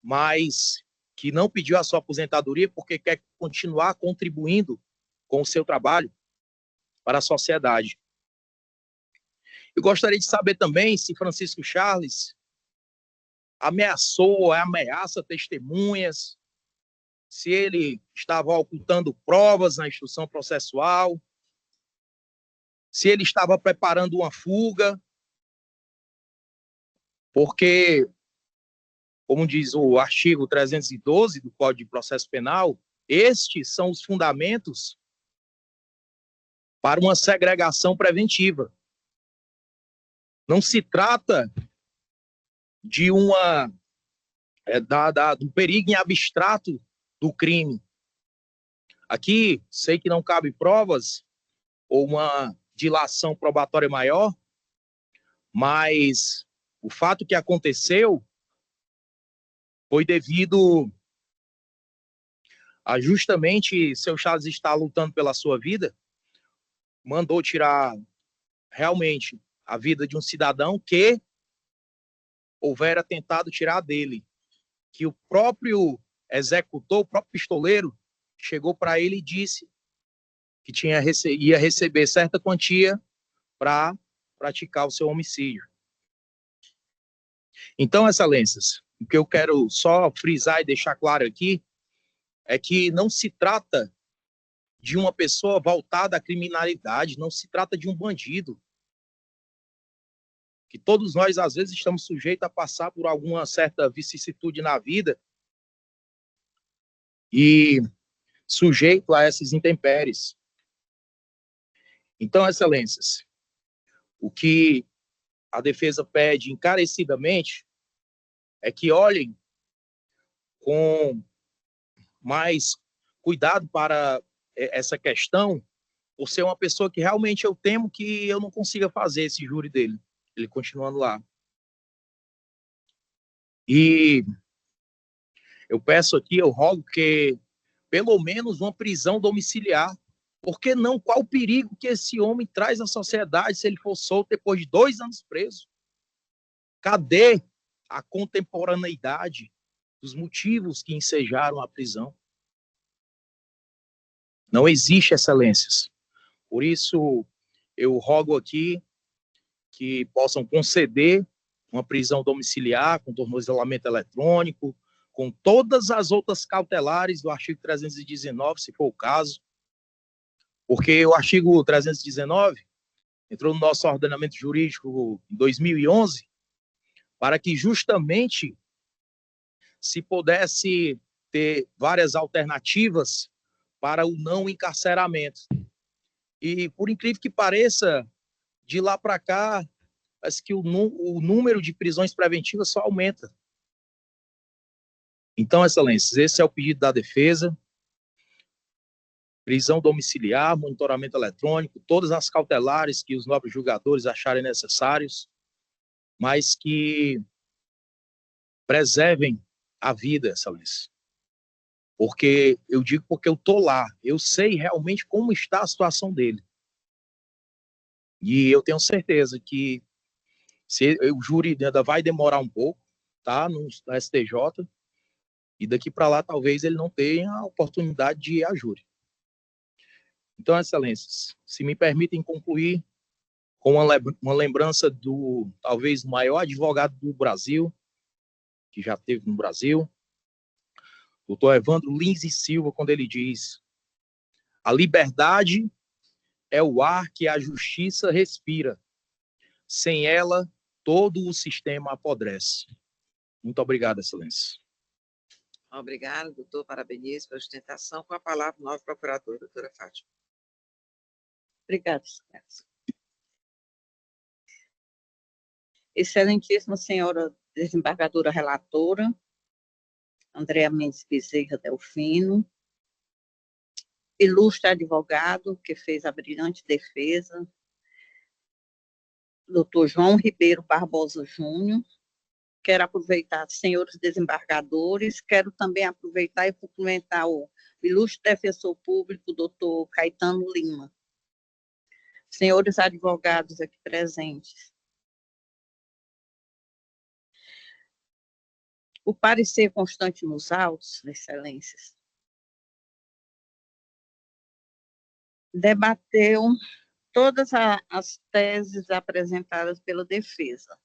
mas que não pediu a sua aposentadoria porque quer continuar contribuindo com o seu trabalho para a sociedade. Eu gostaria de saber também se Francisco Charles ameaça testemunhas, se ele estava ocultando provas na instrução processual, se ele estava preparando uma fuga, porque, como diz o artigo 312 do Código de Processo Penal, estes são os fundamentos para uma segregação preventiva. Não se trata de do perigo em abstrato do crime. Aqui, sei que não cabe provas ou uma dilação probatória maior, mas o fato que aconteceu foi devido a justamente seu Charles estar lutando pela sua vida, mandou tirar realmente a vida de um cidadão que houvera tentado tirar dele, que o próprio executor, o próprio pistoleiro, chegou para ele e disse que ia receber certa quantia para praticar o seu homicídio. Então, Excelências, o que eu quero só frisar e deixar claro aqui é que não se trata de uma pessoa voltada à criminalidade, não se trata de um bandido. Que todos nós, às vezes, estamos sujeitos a passar por alguma certa vicissitude na vida e sujeito a essas intempéries. Então, Excelências, o que a defesa pede encarecidamente é que olhem com mais cuidado para essa questão, por ser uma pessoa que realmente eu temo que eu não consiga fazer esse júri dele, ele continuando lá. E eu peço aqui, eu rogo que pelo menos uma prisão domiciliar. Por que não? Qual o perigo que esse homem traz à sociedade se ele for solto depois de 2 anos preso? Cadê a contemporaneidade dos motivos que ensejaram a prisão? Não existe, excelências. Por isso, eu rogo aqui que possam conceder uma prisão domiciliar com tornozelamento eletrônico, com todas as outras cautelares do artigo 319, se for o caso, porque o artigo 319 entrou no nosso ordenamento jurídico em 2011 para que justamente se pudesse ter várias alternativas para o não encarceramento. E, por incrível que pareça, de lá para cá, parece que o número de prisões preventivas só aumenta. Então, excelências, esse é o pedido da defesa. Prisão domiciliar, monitoramento eletrônico, todas as cautelares que os nobres julgadores acharem necessários, mas que preservem a vida, excelência. Porque eu estou lá, eu sei realmente como está a situação dele. E eu tenho certeza que o júri ainda vai demorar um pouco, tá, no STJ, e daqui para lá talvez ele não tenha a oportunidade de ir a júri. Então, excelências, se me permitem concluir com uma lembrança do, talvez, o maior advogado do Brasil, que já teve no Brasil, doutor Evandro Lins e Silva, quando ele diz: a liberdade é o ar que a justiça respira. Sem ela, todo o sistema apodrece. Muito obrigado, excelência. Obrigada, doutor. Parabenizo pela sustentação. Com a palavra, o novo procurador, doutora Fátima. Obrigada, excelência. Excelentíssima senhora desembargadora relatora, Andréa Mendes Bezerra Delfino, ilustre advogado que fez a brilhante defesa, doutor João Ribeiro Barbosa Júnior. Quero aproveitar, senhores desembargadores, quero também aproveitar e cumprimentar o ilustre defensor público, doutor Caetano Lima. Senhores advogados aqui presentes. O parecer constante nos autos, excelências, debateu todas as teses apresentadas pela defesa.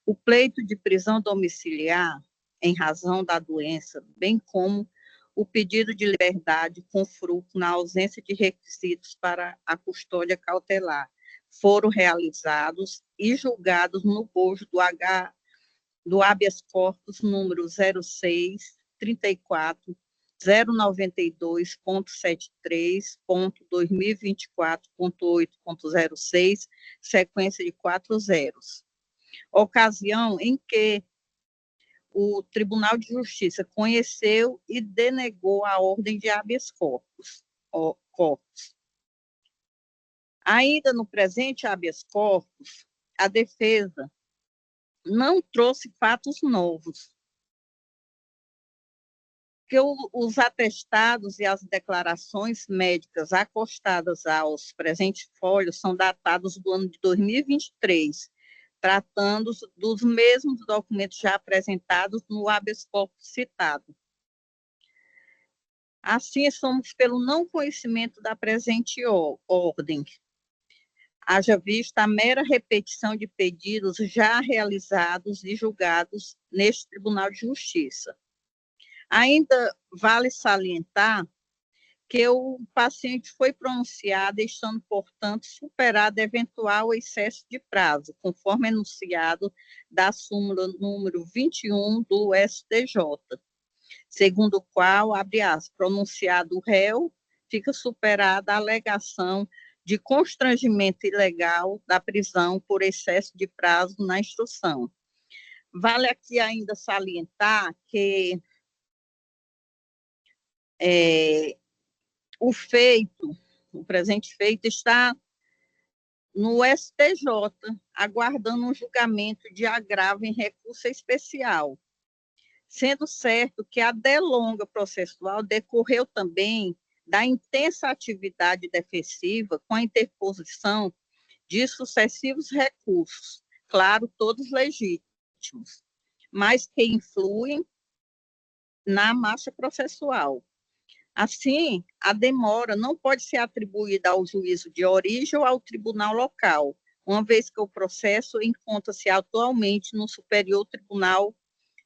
O pleito de prisão domiciliar, em razão da doença, bem como o pedido de liberdade com fruto na ausência de requisitos para a custódia cautelar, foram realizados e julgados no bojo do habeas corpus número 06-34.092.73.2024.8.06, sequência de 4 zeros. Ocasião em que o Tribunal de Justiça conheceu e denegou a ordem de habeas corpus. Ainda no presente habeas corpus, a defesa não trouxe fatos novos, que os atestados e as declarações médicas acostadas aos presentes folhos são datados do ano de 2023, tratando dos mesmos documentos já apresentados no habeas corpus citado. Assim, somos pelo não conhecimento da presente ordem, haja vista a mera repetição de pedidos já realizados e julgados neste Tribunal de Justiça. Ainda vale salientar que o paciente foi pronunciado, estando, portanto, superado eventual excesso de prazo, conforme enunciado da súmula número 21 do STJ, segundo o qual, abre aspas, pronunciado o réu, fica superada a alegação de constrangimento ilegal da prisão por excesso de prazo na instrução. Vale aqui ainda salientar que o presente feito está no STJ, aguardando um julgamento de agravo em recurso especial. sendo certo que a delonga processual decorreu também da intensa atividade defensiva com a interposição de sucessivos recursos, claro, todos legítimos, mas que influem na marcha processual. Assim, a demora não pode ser atribuída ao juízo de origem ou ao tribunal local, uma vez que o processo encontra-se atualmente no Superior Tribunal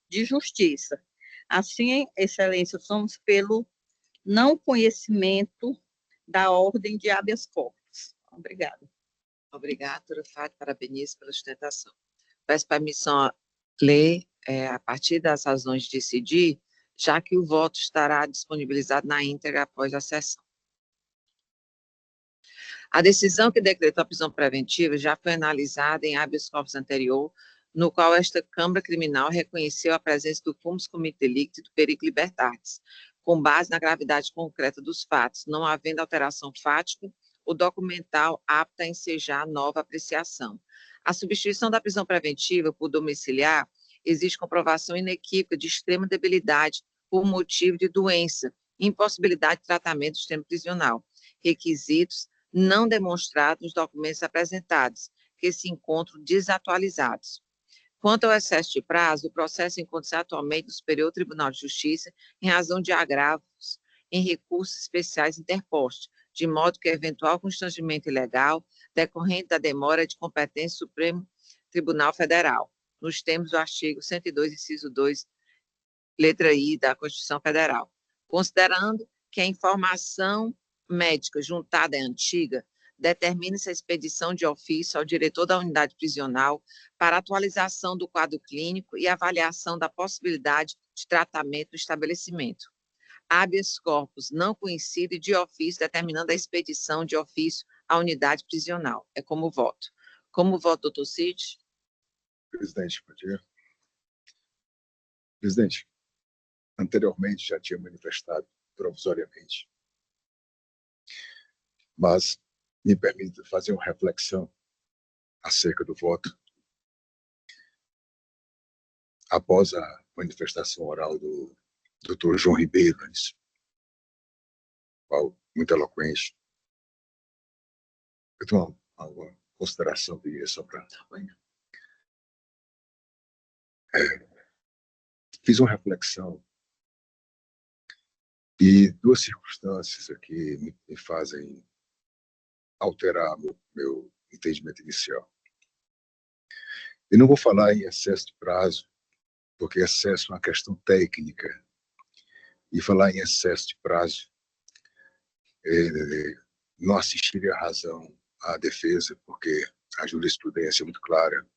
de Justiça. Assim, Excelência, somos pelo não conhecimento da ordem de habeas corpus. Obrigada. Obrigada, doutora Fátima, parabenizo pela sustentação. Peço permissão a ler, a partir das razões de decidir, já que o voto estará disponibilizado na íntegra após a sessão. A decisão que decretou a prisão preventiva já foi analisada em habeas corpus anterior, no qual esta Câmara Criminal reconheceu a presença do fumus comitte delicti e do perigo libertatis, com base na gravidade concreta dos fatos, não havendo alteração fática ou documental apta a ensejar nova apreciação. A substituição da prisão preventiva por domiciliar exige comprovação inequívoca de extrema debilidade por motivo de doença, impossibilidade de tratamento do sistema prisional, requisitos não demonstrados nos documentos apresentados, que se encontram desatualizados. Quanto ao excesso de prazo, o processo encontra-se atualmente no Superior Tribunal de Justiça em razão de agravos em recursos especiais interpostos, de modo que eventual constrangimento ilegal decorrente da demora de competência do Supremo Tribunal Federal, nos termos do artigo 102, inciso 2, letra I da Constituição Federal. Considerando que a informação médica juntada é antiga, determina-se a expedição de ofício ao diretor da unidade prisional para atualização do quadro clínico e avaliação da possibilidade de tratamento do estabelecimento. Habeas corpus não conhecido e de ofício, determinando a expedição de ofício à unidade prisional. É como voto. Como voto, doutor Cid? Presidente, bom dia. Presidente, anteriormente já tinha manifestado provisoriamente, mas me permita fazer uma reflexão acerca do voto. Após a manifestação oral do Dr. João Ribeiro, muito eloquente, eu tenho uma consideração que só para... Fiz uma reflexão e duas circunstâncias aqui me fazem alterar meu entendimento inicial. Eu não vou falar em excesso de prazo, porque excesso é uma questão técnica, e falar em excesso de prazo não assistiria a razão à defesa, porque a jurisprudência é muito clara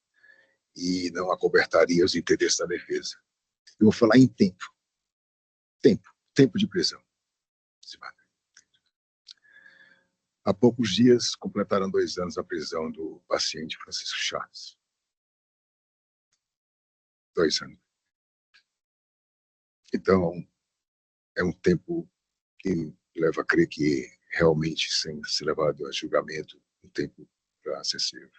e não acobertaria os interesses da defesa. Eu vou falar em tempo de prisão. Há poucos dias completaram 2 anos a prisão do paciente Francisco Chaves. 2 anos. Então, é um tempo que leva a crer que realmente, sem ser levado a julgamento, um tempo acessível.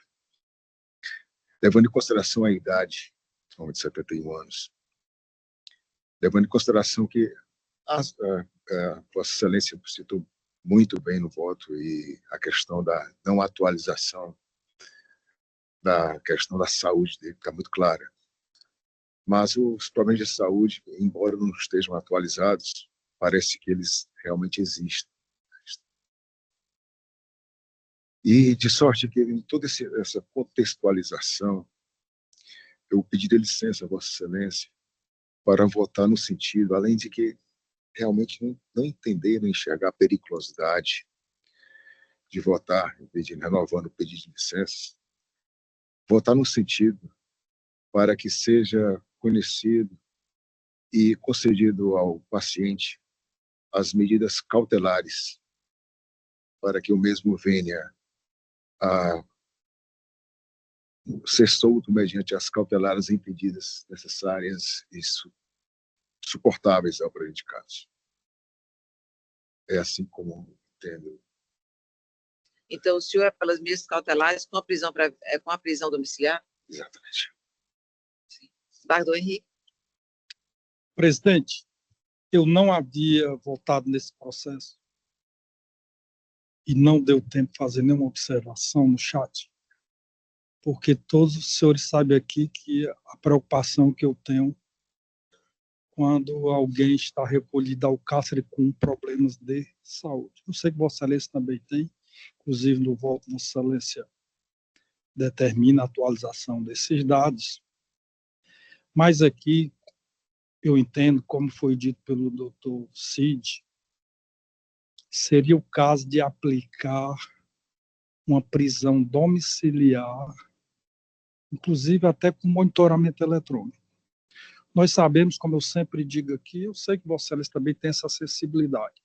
Levando em consideração a idade, de 71 anos, levando em consideração que Vossa Excelência citou muito bem no voto e a questão da não atualização da questão da saúde dele está muito clara. Mas os problemas de saúde, embora não estejam atualizados, parece que eles realmente existem. E de sorte que em toda essa contextualização, eu pediria licença a Vossa Excelência para votar no sentido, além de que realmente não entender, não enxergar a periculosidade de votar, renovando o pedido de licença, votar no sentido para que seja conhecido e concedido ao paciente as medidas cautelares para que o mesmo venha a ser solto mediante as cautelares impedidas necessárias e suportáveis ao prejudicado. É assim como entendo. Então, o senhor é pelas medidas cautelares com a prisão domiciliar? Exatamente. Mardo Henrique. Presidente, eu não havia votado nesse processo e não deu tempo de fazer nenhuma observação no chat, porque todos os senhores sabem aqui que a preocupação que eu tenho quando alguém está recolhido ao cárcere com problemas de saúde. Eu sei que Vossa Excelência também tem, inclusive no voto, Vossa Excelência determina a atualização desses dados, mas aqui eu entendo, como foi dito pelo doutor Cid, seria o caso de aplicar uma prisão domiciliar, inclusive até com monitoramento eletrônico. Nós sabemos, como eu sempre digo aqui, eu sei que Vossa Excelência também tem essa acessibilidade.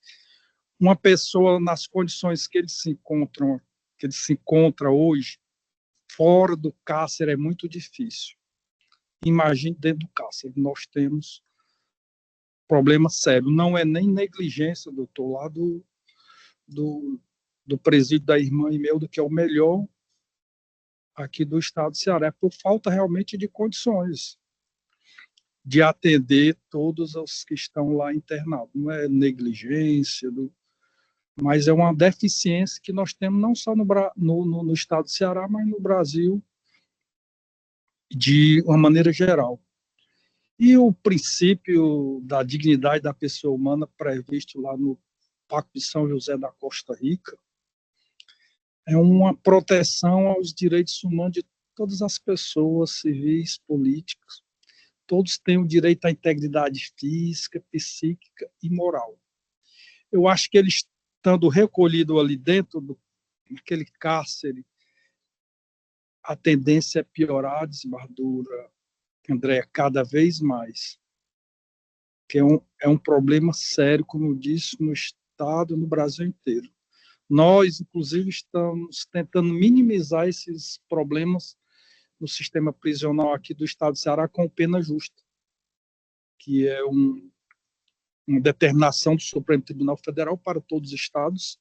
Uma pessoa nas condições que ele se encontra hoje, fora do cárcere, é muito difícil. Imagine dentro do cárcere, nós temos problema sério. Não é nem negligência, doutor, lá do presídio da irmã Imelda, que é o melhor aqui do estado do Ceará, por falta realmente de condições de atender todos os que estão lá internados. Não é negligência, mas é uma deficiência que nós temos não só no estado do Ceará, mas no Brasil de uma maneira geral. E o princípio da dignidade da pessoa humana previsto lá no Pacto de São José da Costa Rica é uma proteção aos direitos humanos de todas as pessoas, civis, políticos. Todos têm o direito à integridade física, psíquica e moral. Eu acho que ele estando recolhido ali dentro daquele cárcere, a tendência é piorar, desembargadora André, cada vez mais. Que é um problema sério, como eu disse, no Estado e no Brasil inteiro. Nós, inclusive, estamos tentando minimizar esses problemas no sistema prisional aqui do Estado do Ceará com pena justa, que é uma determinação do Supremo Tribunal Federal para todos os estados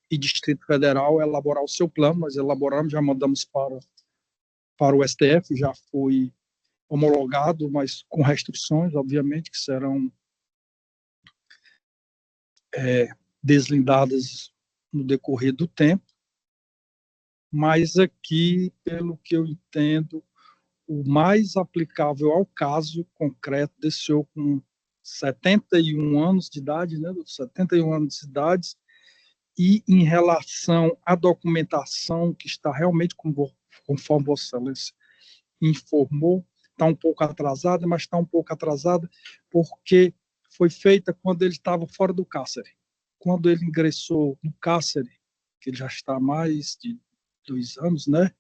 e Distrito Federal elaborar o seu plano. Nós elaboramos, já mandamos para o STF, já foi homologado, mas com restrições, obviamente, que serão deslindadas no decorrer do tempo. Mas aqui, pelo que eu entendo, o mais aplicável ao caso concreto desse senhor com 71 anos de idade, né, 71 anos de idade, e em relação à documentação que está realmente, conforme Vossa Excelência informou, está um pouco atrasada, mas está um pouco atrasada porque foi feita quando ele estava fora do cárcere. Quando ele ingressou no cárcere, que ele já está há mais de 2 anos, né?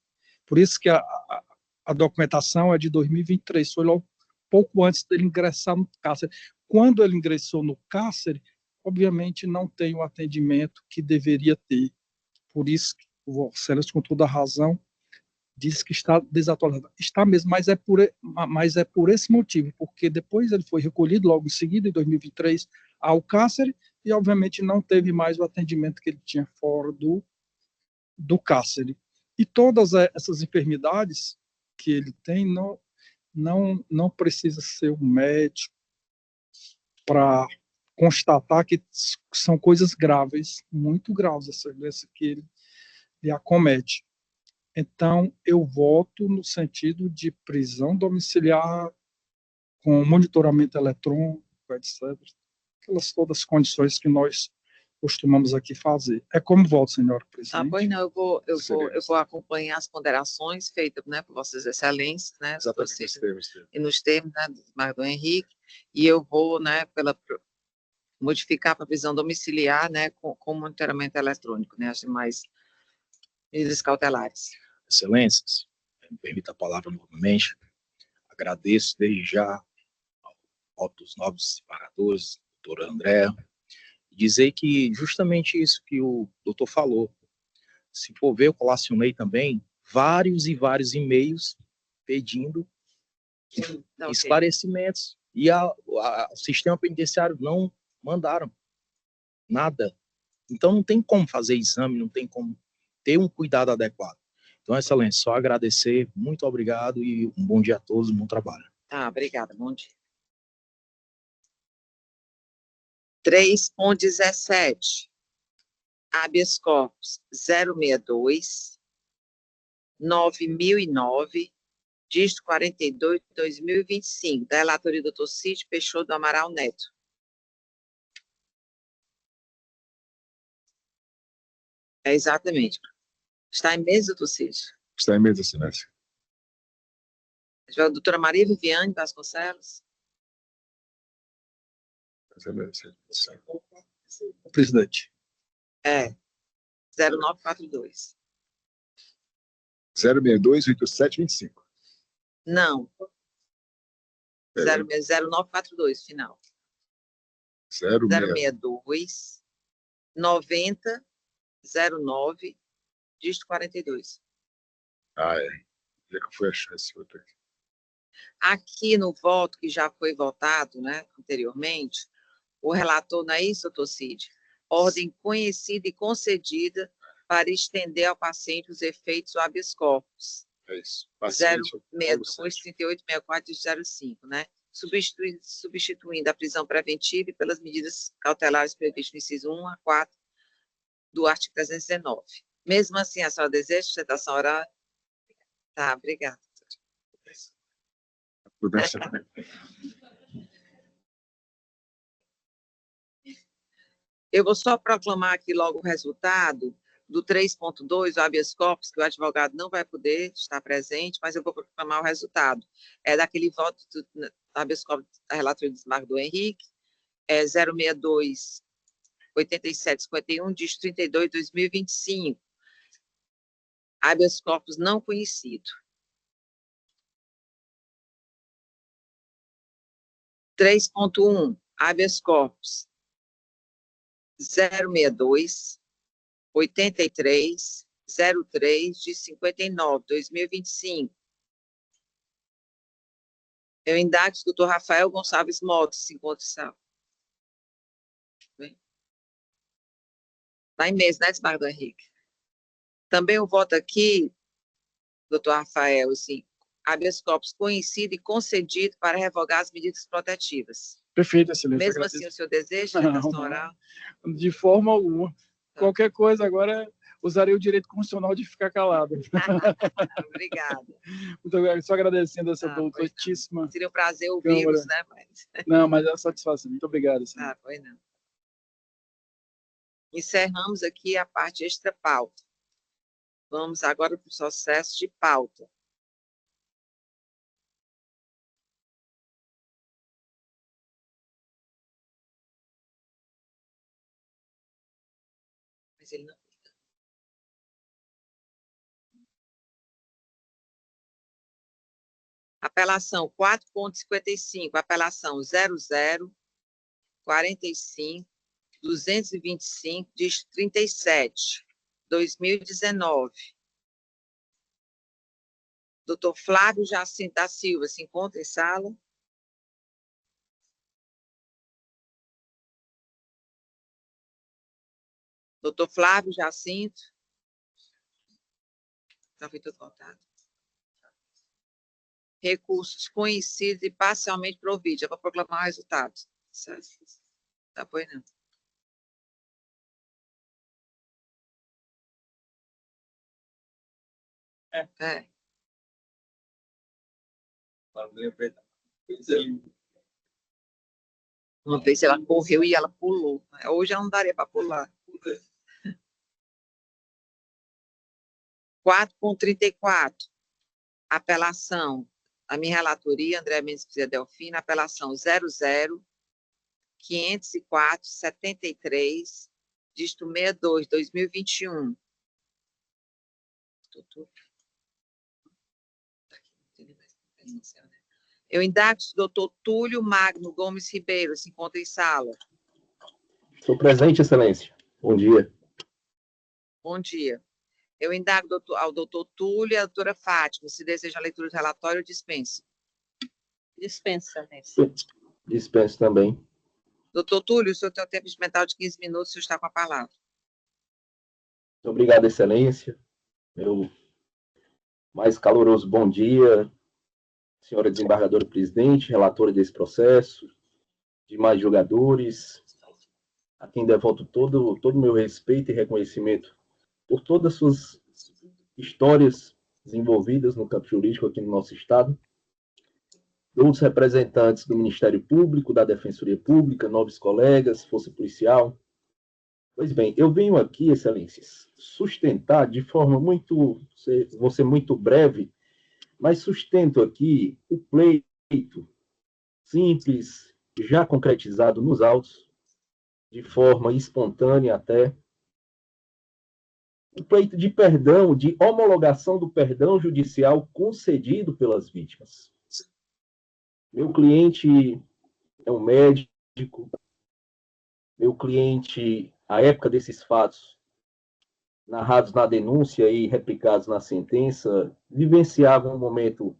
Por isso que a documentação é de 2023, foi logo pouco antes dele ingressar no cárcere. Quando ele ingressou no cárcere, obviamente não tem o atendimento que deveria ter. Por isso que o Excelência, com toda a razão, diz que está desatualizado. Está mesmo, mas é por esse motivo, porque depois ele foi recolhido logo em seguida, em 2023, ao cárcere, e obviamente não teve mais o atendimento que ele tinha fora do cárcere. E todas essas enfermidades que ele tem, não precisa ser um médico para constatar que são coisas graves, muito graves, essa doença que ele acomete. Então, eu voto no sentido de prisão domiciliar com monitoramento eletrônico, etc. Aquelas todas as condições que nós costumamos aqui fazer. É como voto, senhora presidente. Pois não, eu vou acompanhar as ponderações feitas, né, por Vossas Excelências, né, e nos termos, né, do Mardo Henrique, e eu vou, né, modificar para prisão domiciliar, né, com monitoramento eletrônico, né, as demais medidas cautelares. Excelências, me permita a palavra novamente. Agradeço desde já ao dos nobres desembargadores, doutor André, dizer que justamente isso que o doutor falou. Se for ver, eu colacionei também vários e vários e-mails pedindo esclarecimentos. E o sistema penitenciário não mandaram nada. Então não tem como fazer exame, não tem como ter um cuidado adequado. Então, Excelência, só agradecer, muito obrigado e um bom dia a todos, um bom trabalho. Obrigada, bom dia. 3.17, habeas corpus 062, 9.009, dígito 42, 2025, da relatoria do Dr. Cid Peixoto do Amaral Neto. É exatamente. Está em mesa, doutor Cid? Está em mesa, excelência. A doutora Maria Viviane Vasconcelos. Presidente. 0942. 062-8725. Não. 0942, final. 062 90 09 dígito 42. É que eu fui achar esse outro aqui. Aqui no voto, que já foi votado, né, anteriormente, o relator, não é isso, doutor Cid? Ordem conhecida e concedida para estender ao paciente os efeitos do habeas corpus. É isso. 062 38 64 05, né? Substituindo a prisão preventiva e pelas medidas cautelares previstas no inciso 1 a 4 do artigo 319. Mesmo assim, a senhora deseja sustentação oral? Tá, obrigada. Eu vou só proclamar aqui logo o resultado do 3.2, o habeas corpus, que o advogado não vai poder estar presente, mas eu vou proclamar o resultado. É daquele voto do habeas corpus da relatoria do desembargador Henrique, 062 8751, dígito 32, 2025. Habeas corpus não conhecido. 3.1, habeas corpus 062 83 03 de 59, 2025. Eu indago se o doutor Rafael Gonçalves Mota se encontra em sala. Está em mesa, né, desembargador Henrique? Também o voto aqui, doutor Rafael, assim, habeas corpus conhecido e concedido para revogar as medidas protetivas. Perfeito, excelência. Mesmo assim, o senhor deseja sustentação oral? De forma alguma. Qualquer coisa, agora usarei o direito constitucional de ficar calado. Obrigada. Muito obrigado. Só agradecendo essa doutoríssima. Seria um prazer ouvi-los, né? Não, mas é uma satisfação. Muito obrigado. Foi não. Encerramos aqui a parte extra-pauta. Vamos agora para o processo de pauta. Mas ele não fica. Apelação 4.55, apelação 0045 225, dígito 37, 2019. Doutor Flávio Jacinto da Silva se encontra em sala? Doutor Flávio Jacinto? Já foi tudo votado. Recursos conhecidos e parcialmente providos. Já vou proclamar o resultado. Tá, pois não. Uma vez ela correu e ela pulou. Hoje ela não daria para pular. 4.34. Apelação. A minha relatoria, André Mendes Bezerra Delfino, apelação 00-504, 73, dígito 62, 2021. Eu indago se o doutor Túlio Magno Gomes Ribeiro se encontra em sala. Sou presente, excelência. Bom dia. Bom dia. Eu indago ao doutor Túlio e à doutora Fátima, se deseja a leitura do relatório ou dispensa. Dispensa, excelência. Dispenso também. Doutor Túlio, o senhor tem um tempo mental de 15 minutos, o senhor está com a palavra. Obrigado, excelência. Meu mais caloroso bom dia, senhora desembargadora presidente, relatora desse processo, demais jogadores, a quem devoto todo o meu respeito e reconhecimento por todas as suas histórias desenvolvidas no campo jurídico aqui no nosso estado, outros representantes do Ministério Público, da Defensoria Pública, nobres colegas, Força Policial. Pois bem, eu venho aqui, Excelências, sustentar de forma vou ser muito breve, mas sustento aqui o pleito simples, já concretizado nos autos, de forma espontânea até, o pleito de perdão, de homologação do perdão judicial concedido pelas vítimas. Meu cliente é um médico, meu cliente, à época desses fatos, narrados na denúncia e replicados na sentença, vivenciava um momento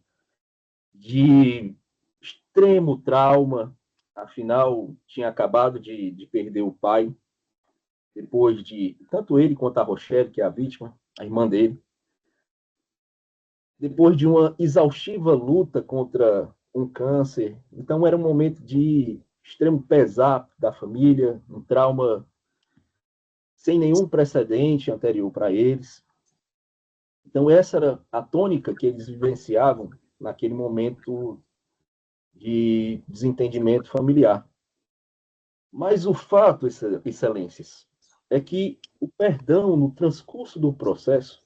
de extremo trauma, afinal, tinha acabado de perder o pai, depois de, tanto ele quanto a Rochelle, que é a vítima, a irmã dele, depois de uma exaustiva luta contra um câncer. Então, era um momento de extremo pesar da família, um trauma sem nenhum precedente anterior para eles. Então, essa era a tônica que eles vivenciavam naquele momento de desentendimento familiar. Mas o fato, Excelências, é que o perdão no transcurso do processo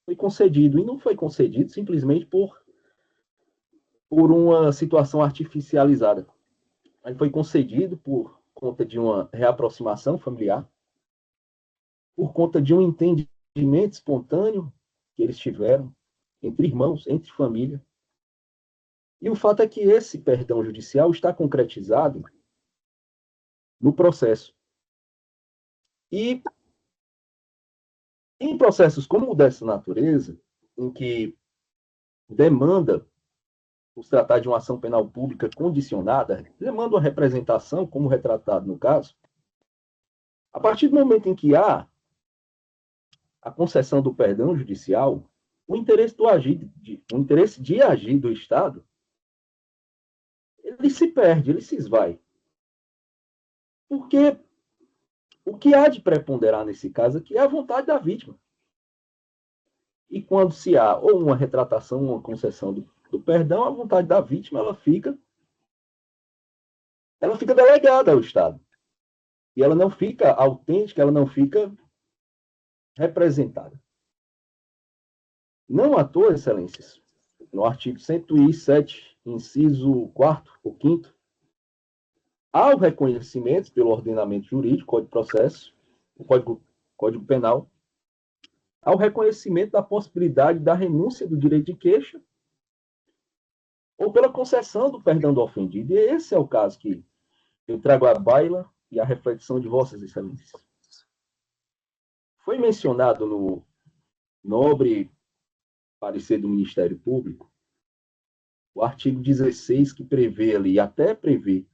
foi concedido, e não foi concedido simplesmente por uma situação artificializada. Ele foi concedido por conta de uma reaproximação familiar, por conta de um entendimento espontâneo que eles tiveram entre irmãos, entre família. E o fato é que esse perdão judicial está concretizado no processo. E em processos como o dessa natureza, em que demanda por se tratar de uma ação penal pública condicionada, demanda uma representação, como retratado no caso, a partir do momento em que há a concessão do perdão judicial, o interesse de agir do Estado, ele se perde, ele se esvai. Porque o que há de preponderar nesse caso aqui é a vontade da vítima. E quando se há ou uma retratação, uma concessão do perdão, a vontade da vítima ela fica delegada ao Estado. E ela não fica autêntica, ela não fica representada. Não à toa, Excelências, no artigo 107, inciso 4º ou 5º, há o reconhecimento pelo ordenamento jurídico, Código de Processo, o Código Penal, há o reconhecimento da possibilidade da renúncia do direito de queixa ou pela concessão do perdão do ofendido. E esse é o caso que eu trago à baila e à reflexão de Vossas Excelências. Foi mencionado no nobre parecer do Ministério Público o artigo 16, que prevê ali, até prevê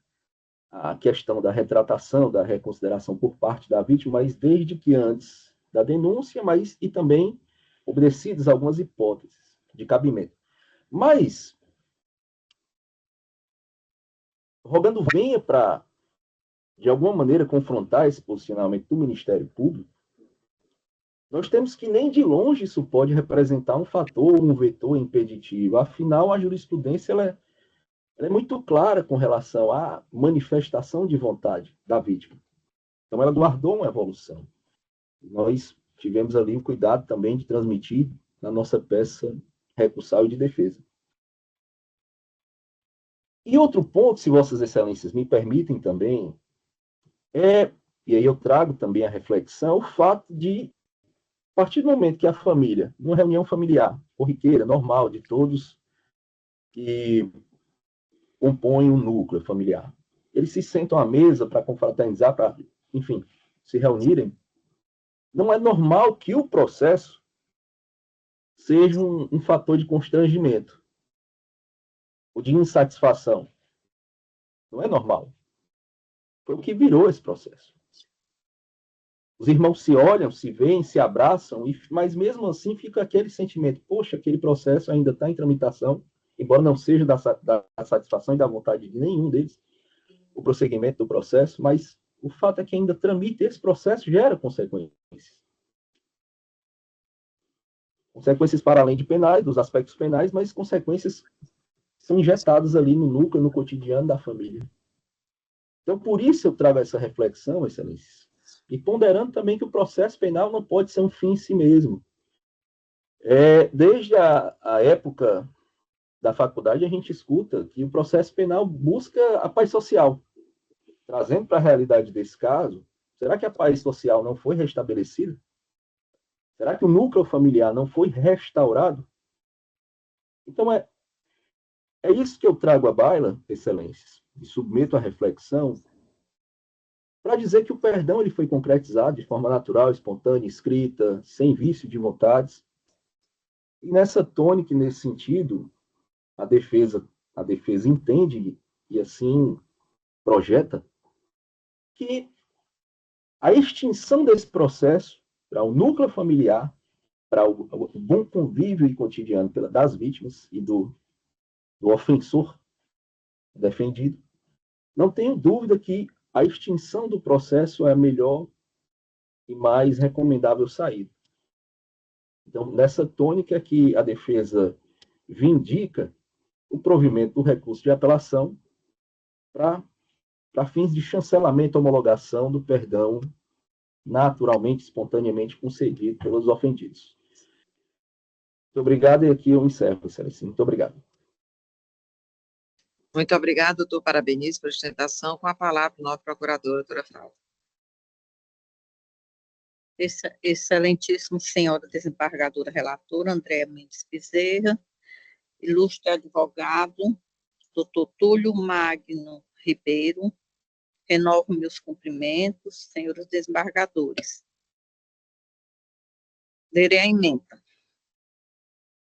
a questão da retratação, da reconsideração por parte da vítima, mas desde que antes da denúncia, e também obedecidas algumas hipóteses de cabimento. Mas, rogando venha para, de alguma maneira, confrontar esse posicionamento do Ministério Público, nós temos que nem de longe isso pode representar um fator, um vetor impeditivo. Afinal, a jurisprudência ela é muito clara com relação à manifestação de vontade da vítima. Então, ela guardou uma evolução. Nós tivemos ali o cuidado também de transmitir na nossa peça recursal e de defesa. E outro ponto, se Vossas Excelências me permitem também, e aí eu trago também a reflexão, o fato de, a partir do momento que a família, numa reunião familiar, corriqueira, normal, de todos que compõem um núcleo familiar, eles se sentam à mesa para confraternizar, para, enfim, se reunirem, não é normal que o processo seja um fator de constrangimento ou de insatisfação. Não é normal. Foi o que virou esse processo. Os irmãos se olham, se veem, se abraçam, mas mesmo assim fica aquele sentimento, poxa, aquele processo ainda está em tramitação, embora não seja da satisfação e da vontade de nenhum deles, o prosseguimento do processo, mas o fato é que ainda tramita, esse processo gera consequências. Consequências para além de penais, dos aspectos penais, mas consequências são injetadas ali no núcleo, no cotidiano da família. Então, por isso eu trago essa reflexão, Excelências, e ponderando também que o processo penal não pode ser um fim em si mesmo. Desde a época da faculdade, a gente escuta que o processo penal busca a paz social. Trazendo para a realidade desse caso, será que a paz social não foi restabelecida? Será que o núcleo familiar não foi restaurado? Então, é isso que eu trago à baila, Excelências, e submeto à reflexão, para dizer que o perdão ele foi concretizado de forma natural, espontânea, escrita, sem vício de vontades. E nessa tônica e nesse sentido, a defesa entende e assim projeta que a extinção desse processo para o núcleo familiar, para o bom convívio e cotidiano das vítimas e do ofensor defendido, não tenho dúvida que a extinção do processo é a melhor e mais recomendável saída. Então, nessa tônica que a defesa vindica o provimento do recurso de apelação para fins de chancelamento e homologação do perdão naturalmente, espontaneamente concedido pelos ofendidos. Muito obrigado, e aqui eu encerro, Excelência. Muito obrigado. Muito obrigado, doutor. Parabenizo pela sustentação. Com a palavra, nova procuradora, doutora Frauda. Excelentíssima senhora desembargadora relatora, Andréa Mendes Bezerra, ilustre advogado, doutor Túlio Magno Ribeiro, renovo meus cumprimentos, senhores desembargadores. Lerei a emenda.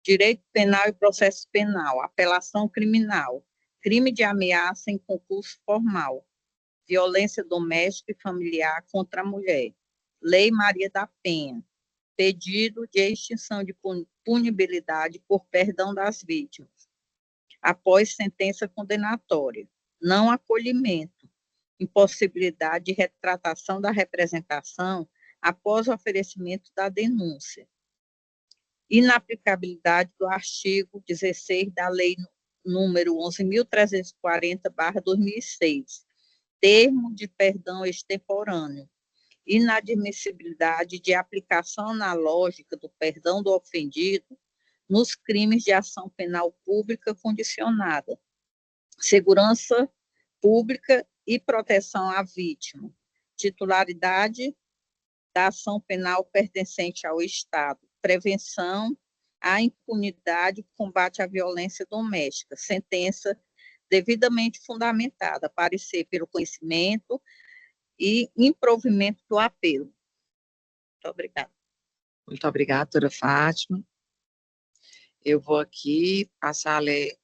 Direito penal e processo penal, apelação criminal, crime de ameaça em concurso formal, violência doméstica e familiar contra a mulher, Lei Maria da Penha, pedido de extinção de punibilidade por perdão das vítimas, após sentença condenatória, não acolhimento, impossibilidade de retratação da representação após o oferecimento da denúncia, inaplicabilidade do artigo 16 da Lei número 11.340/2006, termo de perdão extemporâneo, inadmissibilidade de aplicação analógica do perdão do ofendido nos crimes de ação penal pública condicionada, segurança pública e proteção à vítima, titularidade da ação penal pertencente ao Estado, prevenção à impunidade, combate à violência doméstica, sentença devidamente fundamentada, parecer pelo conhecimento e improvimento do apelo. Muito obrigada. Muito obrigada, doutora Fátima. Eu vou aqui passar a ler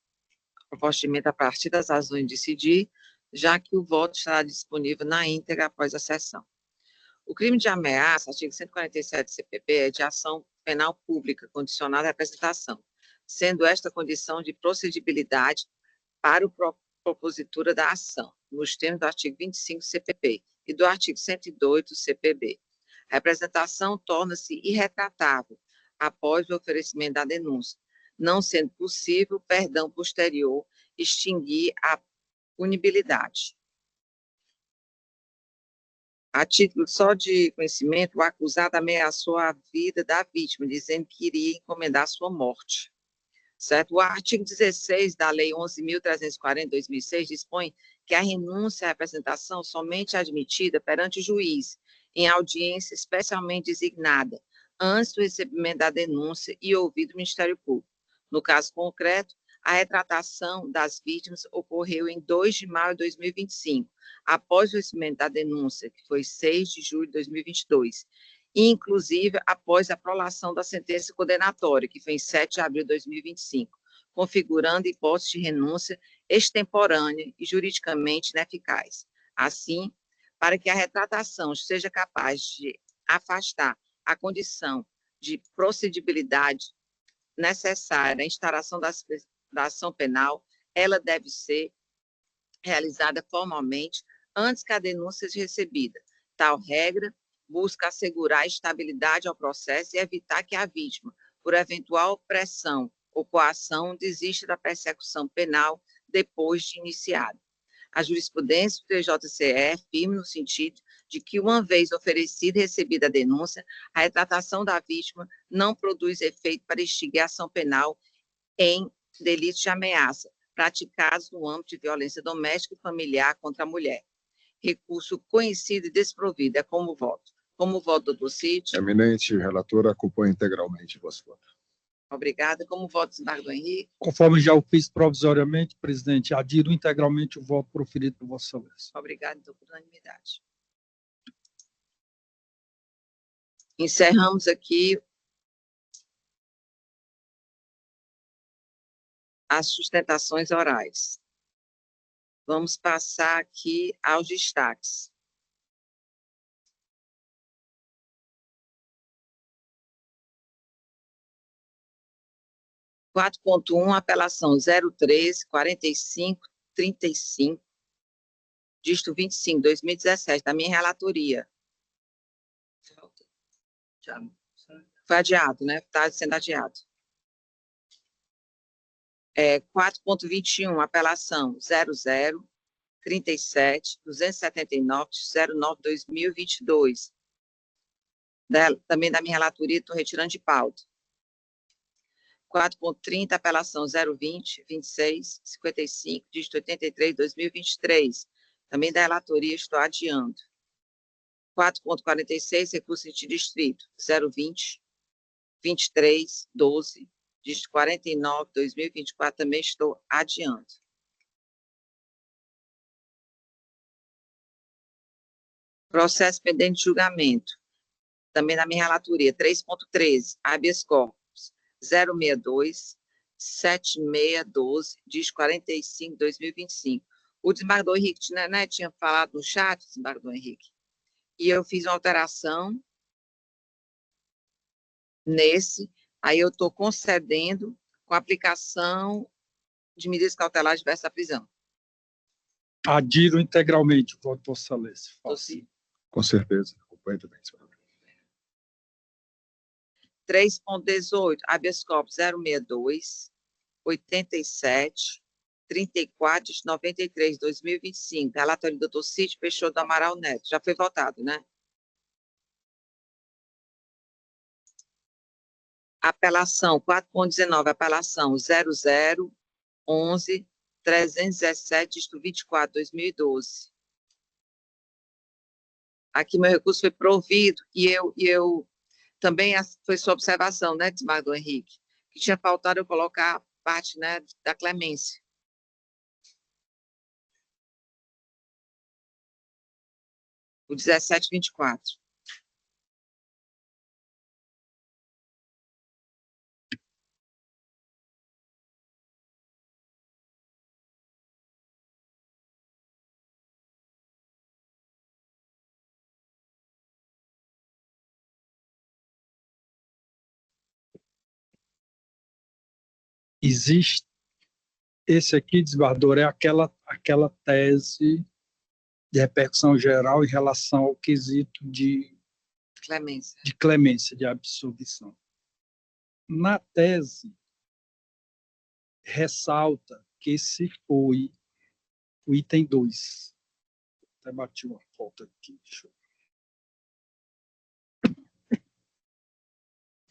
a proposta de emenda a partir das razões de decidir, já que o voto estará disponível na íntegra após a sessão. O crime de ameaça, artigo 147 do CPP, é de ação penal pública condicionada à representação, sendo esta condição de procedibilidade para o propositura da ação, nos termos do artigo 25 do CPP e do artigo 102 do CPB. A representação torna-se irretratável após o oferecimento da denúncia, não sendo possível perdão posterior extinguir a punibilidade. A título só de conhecimento, o acusado ameaçou a vida da vítima, dizendo que iria encomendar sua morte. Certo? O artigo 16 da Lei 11.340/2006 dispõe que a renúncia à representação somente é admitida perante o juiz, em audiência especialmente designada, antes do recebimento da denúncia e ouvido o Ministério Público. No caso concreto, a retratação das vítimas ocorreu em 2 de maio de 2025, após o recebimento da denúncia, que foi 6 de julho de 2022, e inclusive após a prolação da sentença condenatória, que foi em 7 de abril de 2025, configurando hipótese de renúncia extemporânea e juridicamente ineficaz. Assim, para que a retratação seja capaz de afastar a condição de procedibilidade necessária à instauração da ação penal, ela deve ser realizada formalmente antes que a denúncia seja recebida. Tal regra busca assegurar estabilidade ao processo e evitar que a vítima, por eventual pressão ou coação, desista da persecução penal depois de iniciada. A jurisprudência do TJCE é firme no sentido de que, uma vez oferecida e recebida a denúncia, a retratação da vítima não produz efeito para extinguir a ação penal em delitos de ameaça, praticados no âmbito de violência doméstica e familiar contra a mulher. Recurso conhecido e desprovido. É como voto. Como voto, doutor Cid? Eminente relatora, acompanha integralmente o vosso voto. Obrigada. Como voto, desembargador Henrique? Conforme já o fiz provisoriamente, presidente, adiro integralmente o voto proferido por Vossa Excelência. Obrigada, então, por unanimidade. Encerramos aqui as sustentações orais. Vamos passar aqui aos destaques. Quatro ponto 1, apelação 03-45-35, dígito 25, 2017, da minha relatoria. Foi adiado, né? Está sendo adiado. 4.21, apelação 00-37-279-09-2022. Também da minha relatoria, estou retirando de pauta. 4.30, apelação 020-26-55, dígito 83-2023. Também da relatoria, estou adiando. 4.46, recurso de distrito 020-23-12, dígito 49-2024, também estou adiando. Processo pendente de julgamento, também na minha relatoria, 3.13, habeas corpus 062-7612, dígito 45-2025. O desembargador Henrique, né, tinha falado no chat, desembargador Henrique, e eu fiz uma alteração nesse, aí eu estou concedendo com a aplicação de medidas cautelares diversas à prisão. Adiro integralmente o voto de Vossa Excelência. Com certeza, acompanho também, senhor. 3.18, habeas corpus 062, 87, 34, 93, 2025, relatório do doutor Cid Peixoto do Amaral Neto. Já foi votado, né? Apelação 4.19, apelação 0011-317, dígito 24, 2012. Aqui meu recurso foi provido e eu também foi sua observação, né, desembargador Henrique, que tinha faltado eu colocar a parte, né, da clemência. O 1724. Existe, esse aqui, desembargador, é aquela tese de repercussão geral em relação ao quesito de clemência, de absolvição. Na tese, ressalta que se foi o item 2. Até bati uma foto aqui.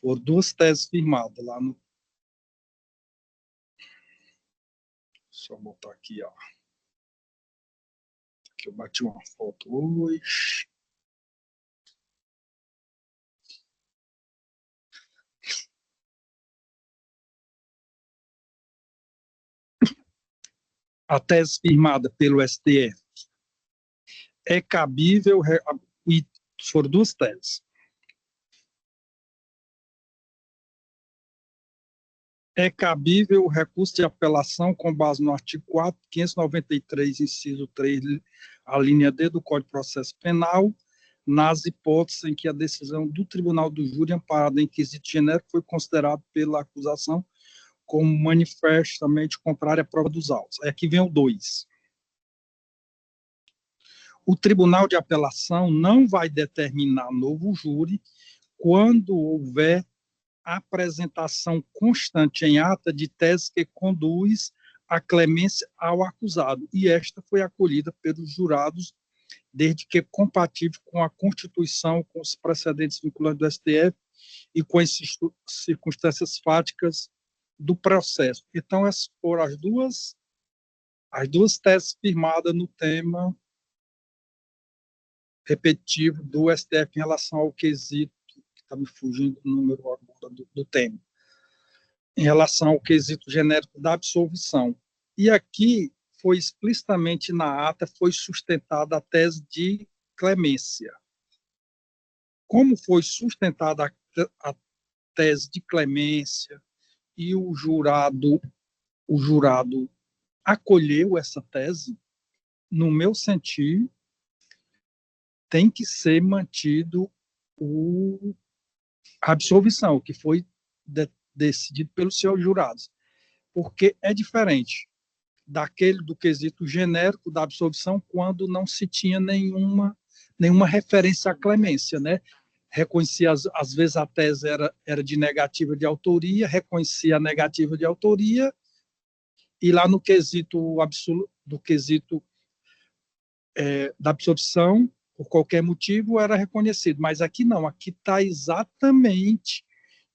Foram duas teses firmadas lá no... Só botar aqui, ó. Aqui eu bati uma foto hoje. A tese firmada pelo STF é cabível, foram duas teses. É cabível o recurso de apelação com base no artigo 593, inciso 3, a linha D do Código de Processo Penal, nas hipóteses em que a decisão do Tribunal do Júri amparada em quesito genérico foi considerada pela acusação como manifestamente contrária à prova dos autos. Aqui vem o 2. o Tribunal de Apelação não vai determinar novo júri quando houver apresentação constante em ata de tese que conduz a clemência ao acusado, e esta foi acolhida pelos jurados, desde que compatível com a Constituição, com os precedentes vinculantes do STF e com as circunstâncias fáticas do processo. Então, essas foram as duas teses firmadas no tema repetitivo do STF em relação ao quesito, que está me fugindo o número agora do tema, em relação ao quesito genérico da absolvição. E aqui foi explicitamente na ata, foi sustentada a tese de clemência. Como foi sustentada a tese de clemência e o jurado acolheu essa tese, no meu sentir, tem que ser mantido a absolvição, que foi decidido pelos seus jurados, porque é diferente do quesito genérico da absolvição, quando não se tinha nenhuma referência à clemência, né? Reconhecia, às vezes, a tese era de negativa de autoria, reconhecia a negativa de autoria, e lá no quesito da absolvição, por qualquer motivo, era reconhecido. Mas aqui não, aqui está exatamente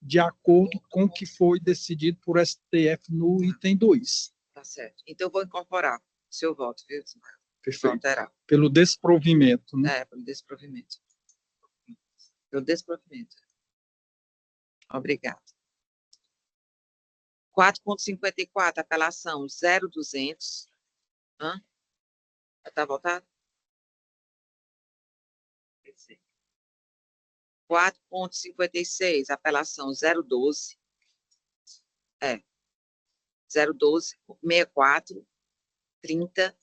de acordo com o que foi decidido por STF no item 2. Tá certo. Então, eu vou incorporar o seu voto, viu, Edmar? Perfeito. Alterar. Pelo desprovimento, né? Pelo desprovimento. Pelo desprovimento. Obrigada. 4.54, apelação 0200. Já está votado? 4.56, apelação 012. 012, 64, 30,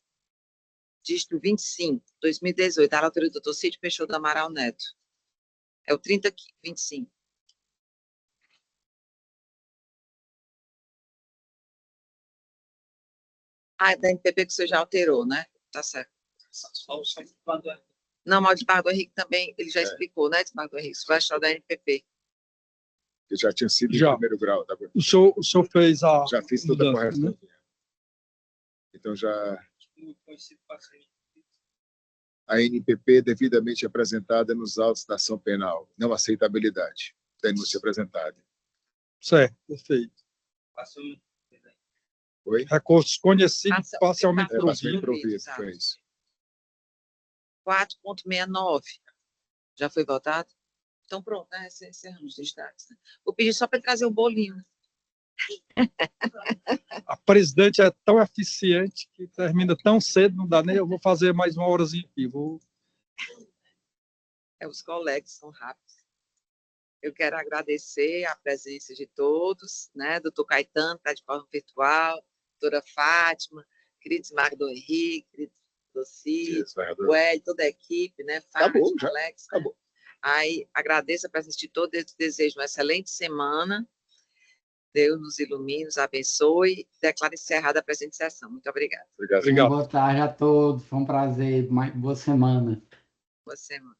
dígito 25, 2018, da autoria do Dr. Cídio Peixoto Amaral Neto. É o 30, 25. Ah, é da NPP que você já alterou, né? Tá certo. Não, mas o Edmar do Henrique também, ele já explicou, né, Edmar do Henrique? Isso vai achar da NPP. Que já tinha sido em primeiro grau. Tá? O senhor fez a... Já fiz toda a correção. Né? Então, a NPP devidamente apresentada nos autos da ação penal. Não aceitabilidade. Denúncia apresentada. Certo, perfeito. Oi? Recursos conhecidos, parcialmente provido. Foi isso. 4.69. Já foi votado? Então, pronto, né? Encerramos os destaques. Né? Vou pedir só para trazer o bolinho. A presidente é tão eficiente que termina tão cedo, não dá nem. Eu vou fazer mais uma horazinha aqui. Os colegas são rápidos. Eu quero agradecer a presença de todos, né? Doutor Caetano, que está de forma virtual, doutora Fátima, querido Edmar do Henrique, querido Docílio, o Hélio, toda a equipe, né? Fátima, Alex. Acabou. Aí, agradeço a presença de todos, desejo uma excelente semana. Deus nos ilumine, nos abençoe. Declaro encerrada a presente sessão. Muito obrigada. Obrigado. Boa tarde a todos. Foi um prazer. Boa semana. Boa semana.